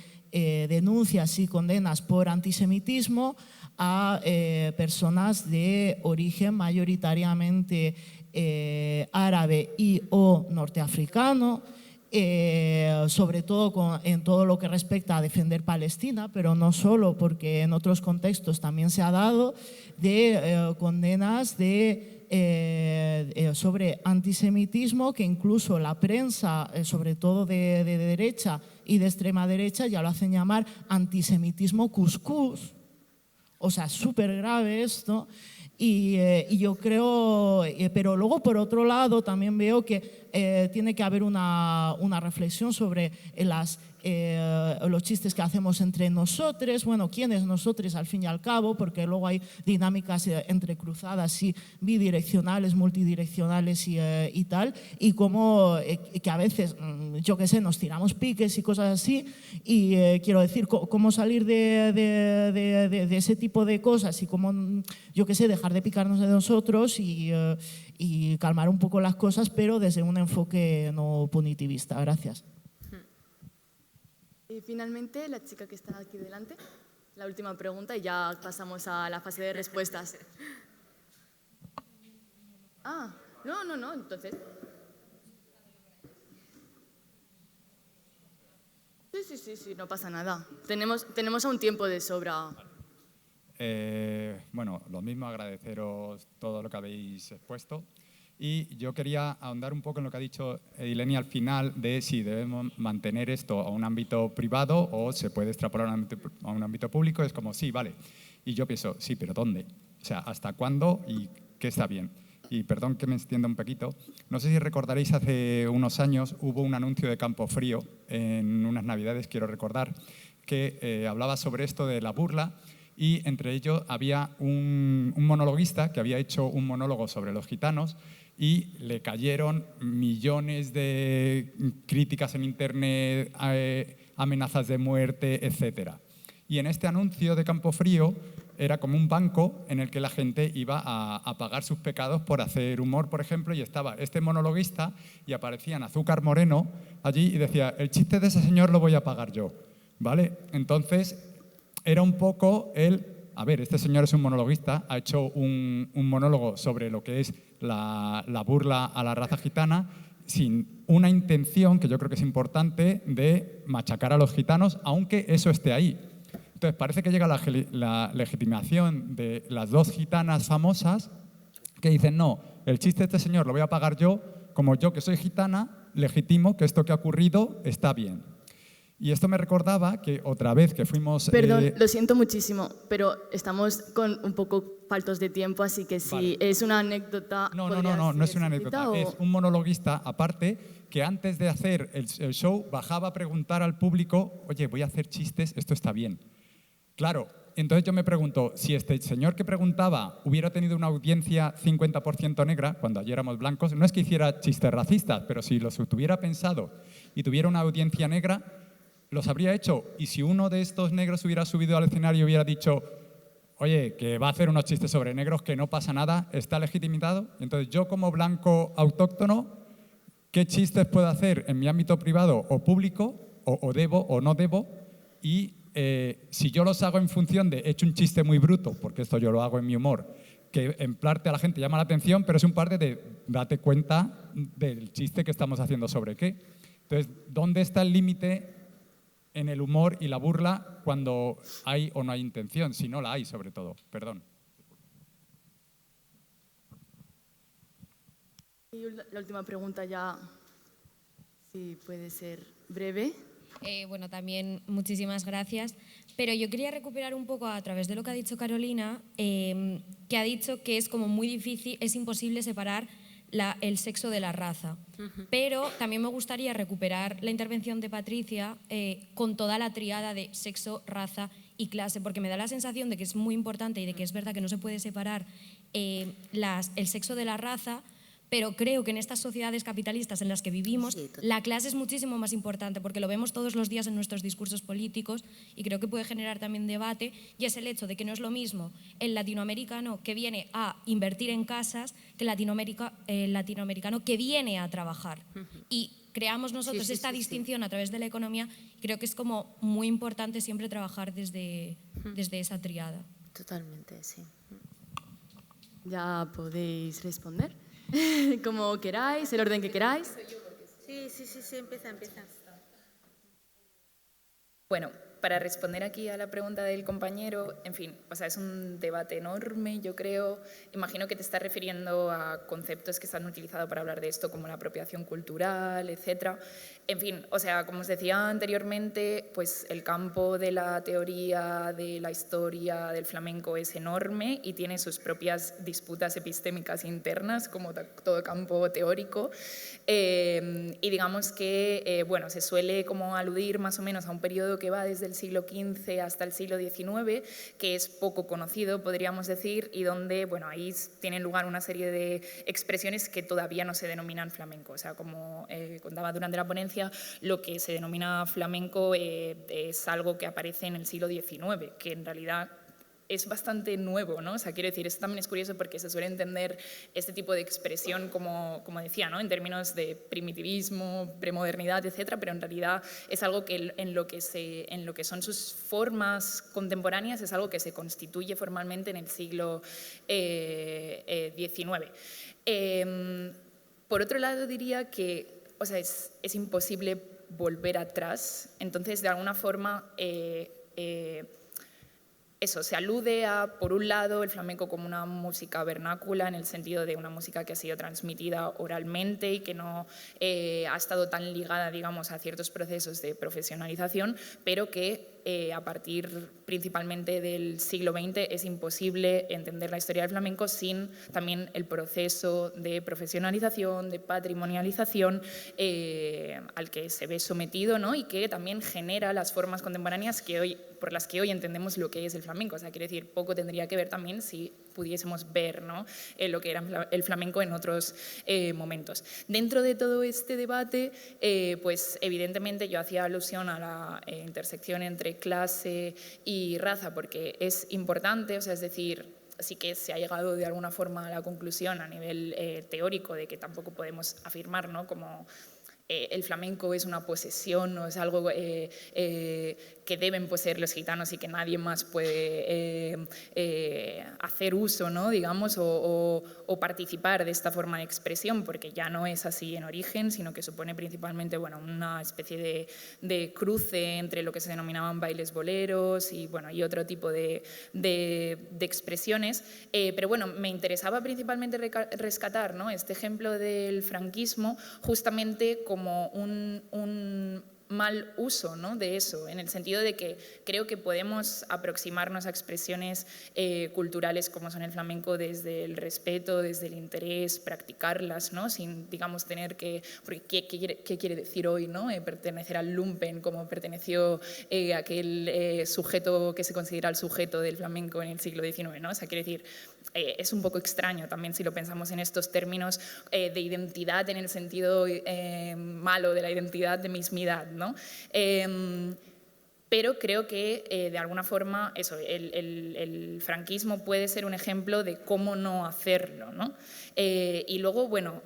denuncias y condenas por antisemitismo a personas de origen mayoritariamente árabe y o norteafricano, sobre todo en todo lo que respecta a defender Palestina, pero no solo, porque en otros contextos también se ha dado de condenas sobre antisemitismo, que incluso la prensa, sobre todo de derecha y de extrema derecha, ya lo hacen llamar antisemitismo cuscús. O sea, súper grave esto. Y yo creo, pero luego por otro lado también veo que tiene que haber una reflexión sobre los chistes que hacemos entre nosotros, bueno, quiénes nosotros al fin y al cabo, porque luego hay dinámicas entrecruzadas y bidireccionales, multidireccionales y tal, y como que a veces, yo qué sé, nos tiramos piques y cosas así, y quiero decir, cómo salir de ese tipo de cosas y cómo, yo qué sé, dejar de picarnos de nosotros y calmar un poco las cosas, pero desde un enfoque no punitivista. Gracias. Y finalmente, la chica que está aquí delante, la última pregunta y ya pasamos a la fase de respuestas. Ah, no, entonces. Sí, no pasa nada. Tenemos aún tiempo de sobra. Bueno, lo mismo, agradeceros todo lo que habéis expuesto. Y yo quería ahondar un poco en lo que ha dicho Edilenia al final, de si debemos mantener esto a un ámbito privado o se puede extrapolar a un ámbito público. Es como, sí, vale. Y yo pienso, sí, pero ¿dónde? O sea, ¿hasta cuándo y qué está bien? Y perdón que me extienda un poquito. No sé si recordaréis, hace unos años hubo un anuncio de Campofrío en unas Navidades, quiero recordar, que hablaba sobre esto de la burla. Y entre ellos había un monologuista que había hecho un monólogo sobre los gitanos y le cayeron millones de críticas en internet, amenazas de muerte, etc. Y en este anuncio de Campofrío era como un banco en el que la gente iba a pagar sus pecados por hacer humor, por ejemplo, y estaba este monologuista y aparecían Azúcar Moreno allí y decía, el chiste de ese señor lo voy a pagar yo, ¿vale? Entonces era un poco a ver, este señor es un monologuista, ha hecho un monólogo sobre lo que es la burla a la raza gitana, sin una intención, que yo creo que es importante, de machacar a los gitanos, aunque eso esté ahí. Entonces parece que llega la legitimación de las dos gitanas famosas que dicen, no, el chiste de este señor lo voy a pagar yo, como yo que soy gitana, legitimo que esto que ha ocurrido está bien. Y esto me recordaba que otra vez que fuimos... Perdón, lo siento muchísimo, pero estamos con un poco faltos de tiempo, así que si vale. Es una anécdota... No es una anécdota, ¿o? Es un monologuista aparte que antes de hacer el show bajaba a preguntar al público, oye, voy a hacer chistes, esto está bien. Claro, entonces yo me pregunto, si este señor que preguntaba hubiera tenido una audiencia 50% negra, cuando ayer éramos blancos, no es que hiciera chistes racistas, pero si los tuviera pensado y tuviera una audiencia negra, los habría hecho. Y si uno de estos negros hubiera subido al escenario y hubiera dicho, oye, que va a hacer unos chistes sobre negros, que no pasa nada, está legitimado. Entonces yo como blanco autóctono, ¿qué chistes puedo hacer en mi ámbito privado o público? O debo o no debo. Y si yo los hago en función de, he hecho un chiste muy bruto, porque esto yo lo hago en mi humor, que en parte a la gente llama la atención, pero es un parte de date cuenta del chiste que estamos haciendo sobre qué. Entonces, ¿dónde está el límite en el humor y la burla cuando hay o no hay intención, si no la hay sobre todo. Perdón. Y la última pregunta ya, si puede ser breve. Bueno, también muchísimas gracias. Pero yo quería recuperar un poco a través de lo que ha dicho Carolina, que ha dicho que es como muy difícil, es imposible separar el sexo de la raza. Pero también me gustaría recuperar la intervención de Patricia con toda la triada de sexo, raza y clase, porque me da la sensación de que es muy importante y de que es verdad que no se puede separar el sexo de la raza, pero creo que en estas sociedades capitalistas en las que vivimos, la clase es muchísimo más importante, porque lo vemos todos los días en nuestros discursos políticos y creo que puede generar también debate, y es el hecho de que no es lo mismo el latinoamericano que viene a invertir en casas que el latinoamericano que viene a trabajar. Y creamos nosotros esta distinción a través de la economía, y creo que es como muy importante siempre trabajar desde esa triada. Totalmente, sí. Ya podéis responder. Como queráis, el orden que queráis. Sí, empieza. Bueno, para responder aquí a la pregunta del compañero, en fin, o sea, es un debate enorme, yo creo. Imagino que te estás refiriendo a conceptos que se han utilizado para hablar de esto, como la apropiación cultural, etcétera. En fin, o sea, como os decía anteriormente, pues el campo de la teoría, de la historia del flamenco es enorme y tiene sus propias disputas epistémicas internas, como todo campo teórico. Y digamos que, bueno, se suele como aludir más o menos a un periodo que va desde el siglo XV hasta el siglo XIX, que es poco conocido, podríamos decir, y donde, bueno, ahí tienen lugar una serie de expresiones que todavía no se denominan flamenco. O sea, como contaba durante la ponencia, lo que se denomina flamenco es algo que aparece en el siglo XIX, que en realidad es bastante nuevo, ¿no? O sea, quiero decir, esto también es curioso porque se suele entender este tipo de expresión como decía, ¿no? En términos de primitivismo, premodernidad, etcétera, pero en realidad es algo que en lo que son sus formas contemporáneas es algo que se constituye formalmente en el siglo XIX. Por otro lado, diría que, o sea, es imposible volver atrás, entonces de alguna forma eso, se alude a, por un lado, el flamenco como una música vernácula, en el sentido de una música que ha sido transmitida oralmente y que no ha estado tan ligada, digamos, a ciertos procesos de profesionalización, pero que a partir principalmente del siglo XX es imposible entender la historia del flamenco sin también el proceso de profesionalización, de patrimonialización al que se ve sometido, ¿no? Y que también genera las formas contemporáneas por las que hoy entendemos lo que es el flamenco. O sea, quiere decir, poco tendría que ver también si pudiésemos ver, ¿no? Lo que era el flamenco en otros momentos. Dentro de todo este debate, pues evidentemente yo hacía alusión a la intersección entre clase y raza, porque es importante, o sea, es decir, sí que se ha llegado de alguna forma a la conclusión a nivel teórico de que tampoco podemos afirmar, ¿no? Como el flamenco es una posesión, no es algo que deben poseer los gitanos y que nadie más puede hacer uso, ¿no? Digamos, o participar de esta forma de expresión, porque ya no es así en origen, sino que supone principalmente, bueno, una especie de cruce entre lo que se denominaban bailes boleros y, bueno, y otro tipo de expresiones. Pero bueno, me interesaba principalmente rescatar, ¿no? Este ejemplo del franquismo justamente como un mal uso, ¿no? De eso, en el sentido de que creo que podemos aproximarnos a expresiones culturales como son el flamenco desde el respeto, desde el interés, practicarlas, ¿no? Sin, digamos, tener que... Porque ¿qué quiere decir hoy, ¿no? Pertenecer al lumpen, como perteneció aquel sujeto que se considera el sujeto del flamenco en el siglo XIX, ¿no? O sea, quiere decir, es un poco extraño también si lo pensamos en estos términos de identidad en el sentido malo de la identidad de mismidad, ¿no? Pero creo que de alguna forma eso, el franquismo puede ser un ejemplo de cómo no hacerlo, ¿no? Y luego, bueno,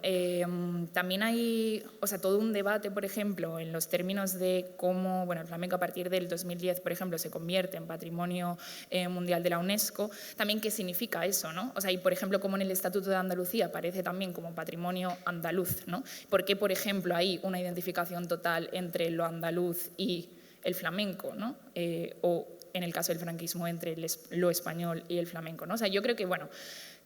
también hay, o sea, todo un debate, por ejemplo, en los términos de cómo, bueno, el flamenco a partir del 2010, por ejemplo, se convierte en Patrimonio Mundial de la UNESCO, también qué significa eso, ¿no? O sea, y por ejemplo, como en el Estatuto de Andalucía aparece también como patrimonio andaluz, ¿no? ¿Por qué, por ejemplo, hay una identificación total entre lo andaluz y el flamenco, ¿no? O en el caso del franquismo entre lo español y el flamenco, ¿no? O sea, yo creo que, bueno,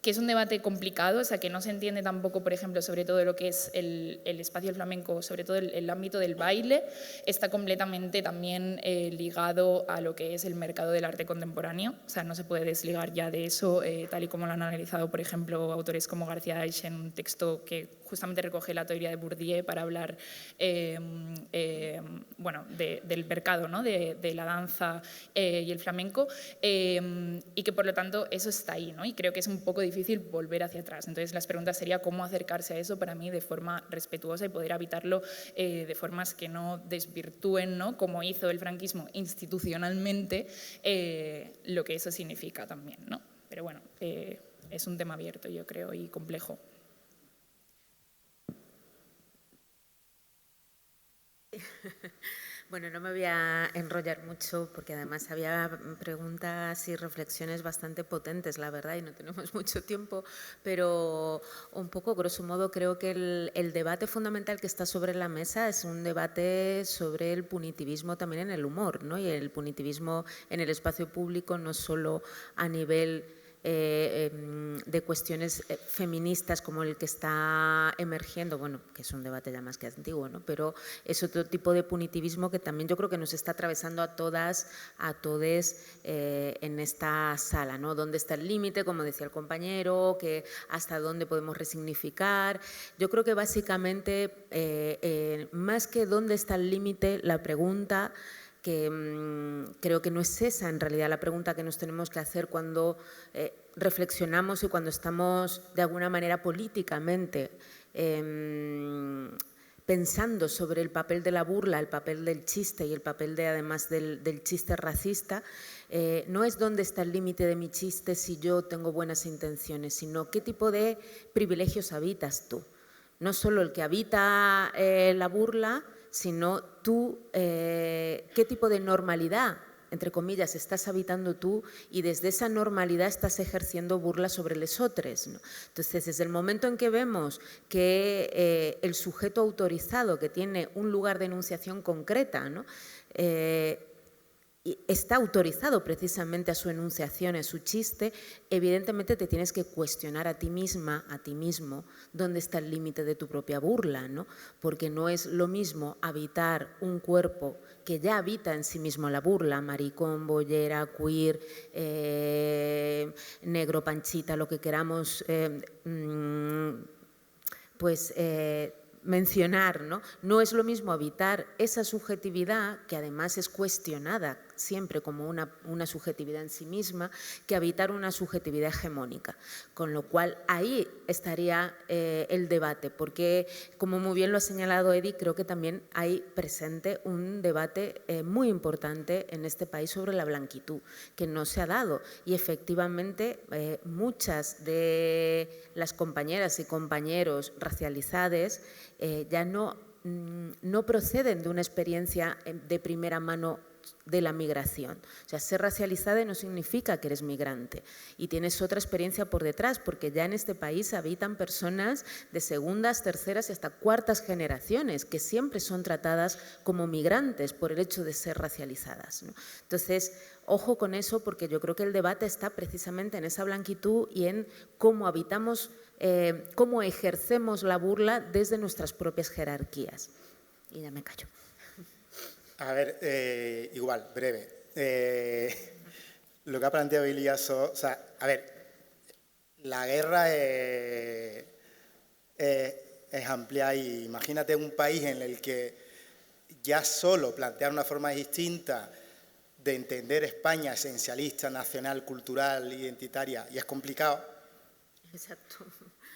que es un debate complicado, o sea, que no se entiende tampoco, por ejemplo, sobre todo lo que es el espacio del flamenco, sobre todo el ámbito del baile, está completamente también ligado a lo que es el mercado del arte contemporáneo, o sea, no se puede desligar ya de eso, tal y como lo han analizado, por ejemplo, autores como García Aix en un texto que justamente recoge la teoría de Bourdieu para hablar bueno, del mercado, ¿no? de la danza y el flamenco, y que por lo tanto eso está ahí, ¿no? Y creo que es un poco difícil volver hacia atrás. Entonces las preguntas sería cómo acercarse a eso para mí de forma respetuosa y poder habitarlo de formas que no desvirtúen, ¿no? Como hizo el franquismo institucionalmente, lo que eso significa también, ¿no? Pero bueno, es un tema abierto, yo creo, y complejo. Bueno, no me voy a enrollar mucho porque además había preguntas y reflexiones bastante potentes, la verdad, y no tenemos mucho tiempo, pero un poco, grosso modo, creo que el debate fundamental que está sobre la mesa es un debate sobre el punitivismo también en el humor, ¿no? Y el punitivismo en el espacio público no solo a nivel de cuestiones feministas como el que está emergiendo, bueno, que es un debate ya más que antiguo, ¿no? Pero es otro tipo de punitivismo que también yo creo que nos está atravesando a todas, a todes en esta sala, ¿no? ¿Dónde está el límite? Como decía el compañero, que hasta dónde podemos resignificar. Yo creo que básicamente, más que dónde está el límite, la pregunta que creo que no es esa en realidad la pregunta que nos tenemos que hacer cuando reflexionamos y cuando estamos de alguna manera políticamente pensando sobre el papel de la burla, el papel del chiste y el papel además del chiste racista. No es dónde está el límite de mi chiste si yo tengo buenas intenciones, sino qué tipo de privilegios habitas tú. No solo el que habita la burla, sino tú, qué tipo de normalidad, entre comillas, estás habitando tú y desde esa normalidad estás ejerciendo burla sobre los otros, ¿no? Entonces, desde el momento en que vemos que el sujeto autorizado, que tiene un lugar de enunciación concreta, ¿no? Está autorizado precisamente a su enunciación, a su chiste, evidentemente te tienes que cuestionar a ti misma, a ti mismo, dónde está el límite de tu propia burla, ¿no? Porque no es lo mismo habitar un cuerpo que ya habita en sí mismo la burla, maricón, bollera, queer, negro, panchita, lo que queramos, mencionar, ¿no? No es lo mismo habitar esa subjetividad, que además es cuestionada siempre como una subjetividad en sí misma, que habitar una subjetividad hegemónica. Con lo cual, ahí estaría el debate, porque, como muy bien lo ha señalado Edi, creo que también hay presente un debate muy importante en este país sobre la blanquitud, que no se ha dado. Y efectivamente, muchas de las compañeras y compañeros racializados ya no proceden de una experiencia de primera mano de la migración. O sea, ser racializada no significa que eres migrante y tienes otra experiencia por detrás, porque ya en este país habitan personas de segundas, terceras y hasta cuartas generaciones que siempre son tratadas como migrantes por el hecho de ser racializadas, ¿no? Entonces, ojo con eso, porque yo creo que el debate está precisamente en esa blanquitud y en cómo habitamos, cómo ejercemos la burla desde nuestras propias jerarquías. Y ya me callo. A ver, igual, breve. Lo que ha planteado Elías, o sea, a ver, la guerra es amplia y imagínate un país en el que ya solo plantear una forma distinta de entender España esencialista, nacional, cultural, identitaria, y es complicado. Exacto.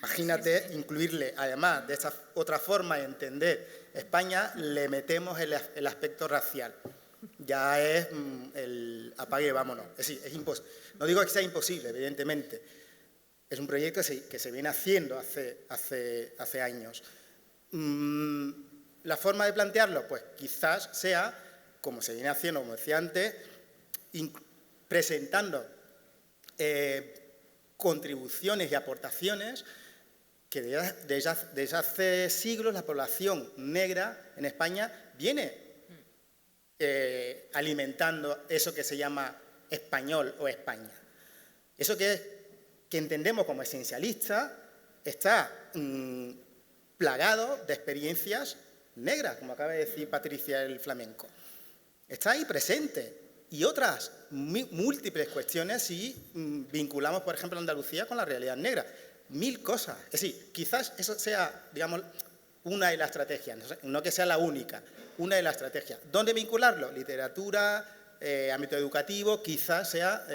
Imagínate incluirle, además de esa otra forma de entender España, le metemos el aspecto racial. Ya es el apague y vámonos. Es decir, es imposible. No digo que sea imposible, evidentemente. Es un proyecto que se viene haciendo hace años. La forma de plantearlo, pues quizás sea, como se viene haciendo, como decía antes, presentando contribuciones y aportaciones que desde hace siglos la población negra en España viene alimentando eso que se llama español o España. Eso que entendemos como esencialista está plagado de experiencias negras, como acaba de decir Patricia el flamenco. Está ahí presente. Y otras múltiples cuestiones si vinculamos, por ejemplo, a Andalucía con la realidad negra. 1000 cosas. Es decir, quizás eso sea, digamos, una de las estrategias, no que sea la única, una de las estrategias. ¿Dónde vincularlo? Literatura, ámbito educativo, quizás sea,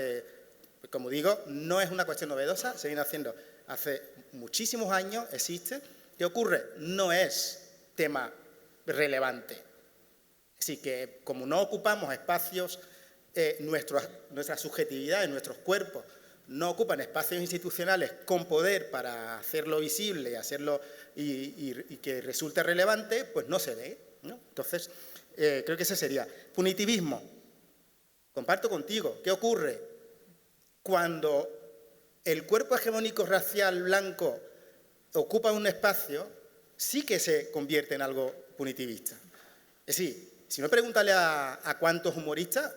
como digo, no es una cuestión novedosa, se viene haciendo hace muchísimos años, existe. ¿Qué ocurre? No es tema relevante. Así que, como no ocupamos espacios, nuestras subjetividades, nuestros cuerpos, no ocupan espacios institucionales con poder para hacerlo visible y que resulte relevante, pues no se ve, ¿no? Entonces, creo que ese sería. Punitivismo. Comparto contigo. ¿Qué ocurre? Cuando el cuerpo hegemónico racial blanco ocupa un espacio, sí que se convierte en algo punitivista. Es decir, si no, pregúntale a cuántos humoristas,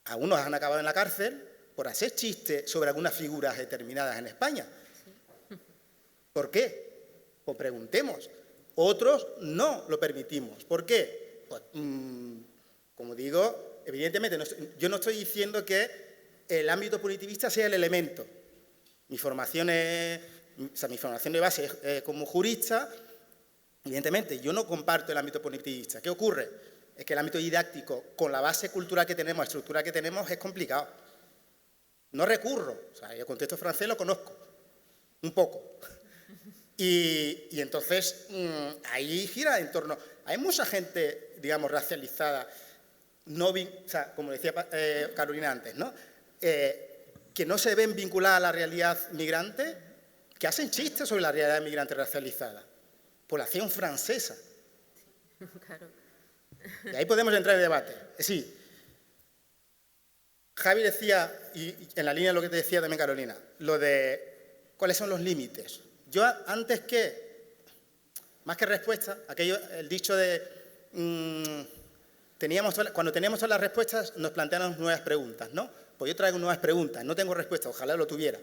algunos han acabado en la cárcel por hacer chistes sobre algunas figuras determinadas en España. ¿Por qué? Pues preguntemos. Otros no lo permitimos. ¿Por qué? Pues, como digo, evidentemente yo no estoy diciendo que el ámbito punitivista sea el elemento. Mi formación de base es como jurista. Evidentemente, yo no comparto el ámbito punitivista. ¿Qué ocurre? Es que el ámbito didáctico, con la base cultural que tenemos, estructura que tenemos, es complicado. No recurro. O sea, el contexto francés lo conozco, un poco. Y entonces, ahí gira en torno. Hay mucha gente, digamos, racializada, o sea, como decía Carolina antes, ¿no? Que no se ven vinculadas a la realidad migrante, que hacen chistes sobre la realidad migrante racializada. Población francesa. Claro. Y ahí podemos entrar en debate. Sí. Javi decía, y en la línea de lo que te decía también Carolina, lo de cuáles son los límites. Yo antes más que respuesta, el dicho de cuando teníamos todas las respuestas nos planteamos nuevas preguntas, ¿no? Pues yo traigo nuevas preguntas, no tengo respuesta, ojalá lo tuviera.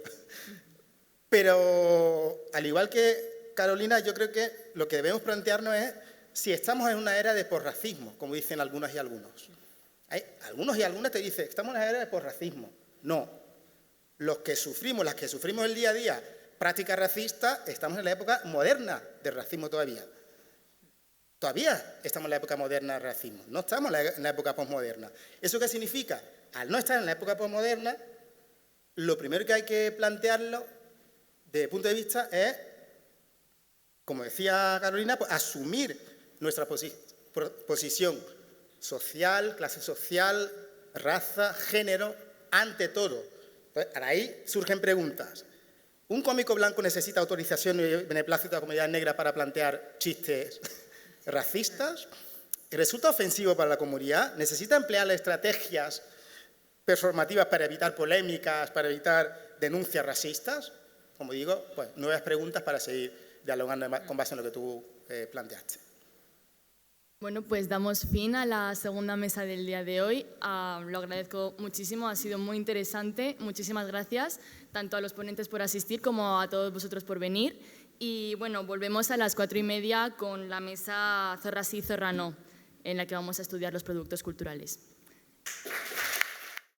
Pero al igual que Carolina, yo creo que lo que debemos plantearnos es si estamos en una era de posracismo, como dicen algunas y algunos. Hay algunos y algunas te dicen, estamos en una era de posracismo. No. Las que sufrimos el día a día, prácticas racistas, estamos en la época moderna del racismo todavía. Todavía estamos en la época moderna del racismo, no estamos en la época posmoderna. ¿Eso qué significa? Al no estar en la época posmoderna, lo primero que hay que plantearlo, desde el punto de vista, es, como decía Carolina, pues, asumir nuestra posición social, clase social, raza, género, ante todo. Entonces, ahí surgen preguntas. ¿Un cómico blanco necesita autorización y beneplácito de la comunidad negra para plantear chistes racistas? ¿Resulta ofensivo para la comunidad? ¿Necesita emplear estrategias performativas para evitar polémicas, para evitar denuncias racistas? Como digo, pues nuevas preguntas para seguir dialogando con base en lo que tú planteaste. Bueno, pues damos fin a la segunda mesa del día de hoy. Lo agradezco muchísimo, ha sido muy interesante. Muchísimas gracias, tanto a los ponentes por asistir como a todos vosotros por venir. Y bueno, volvemos a las 4:30 con la mesa Zorra sí, Zorra no, en la que vamos a estudiar los productos culturales.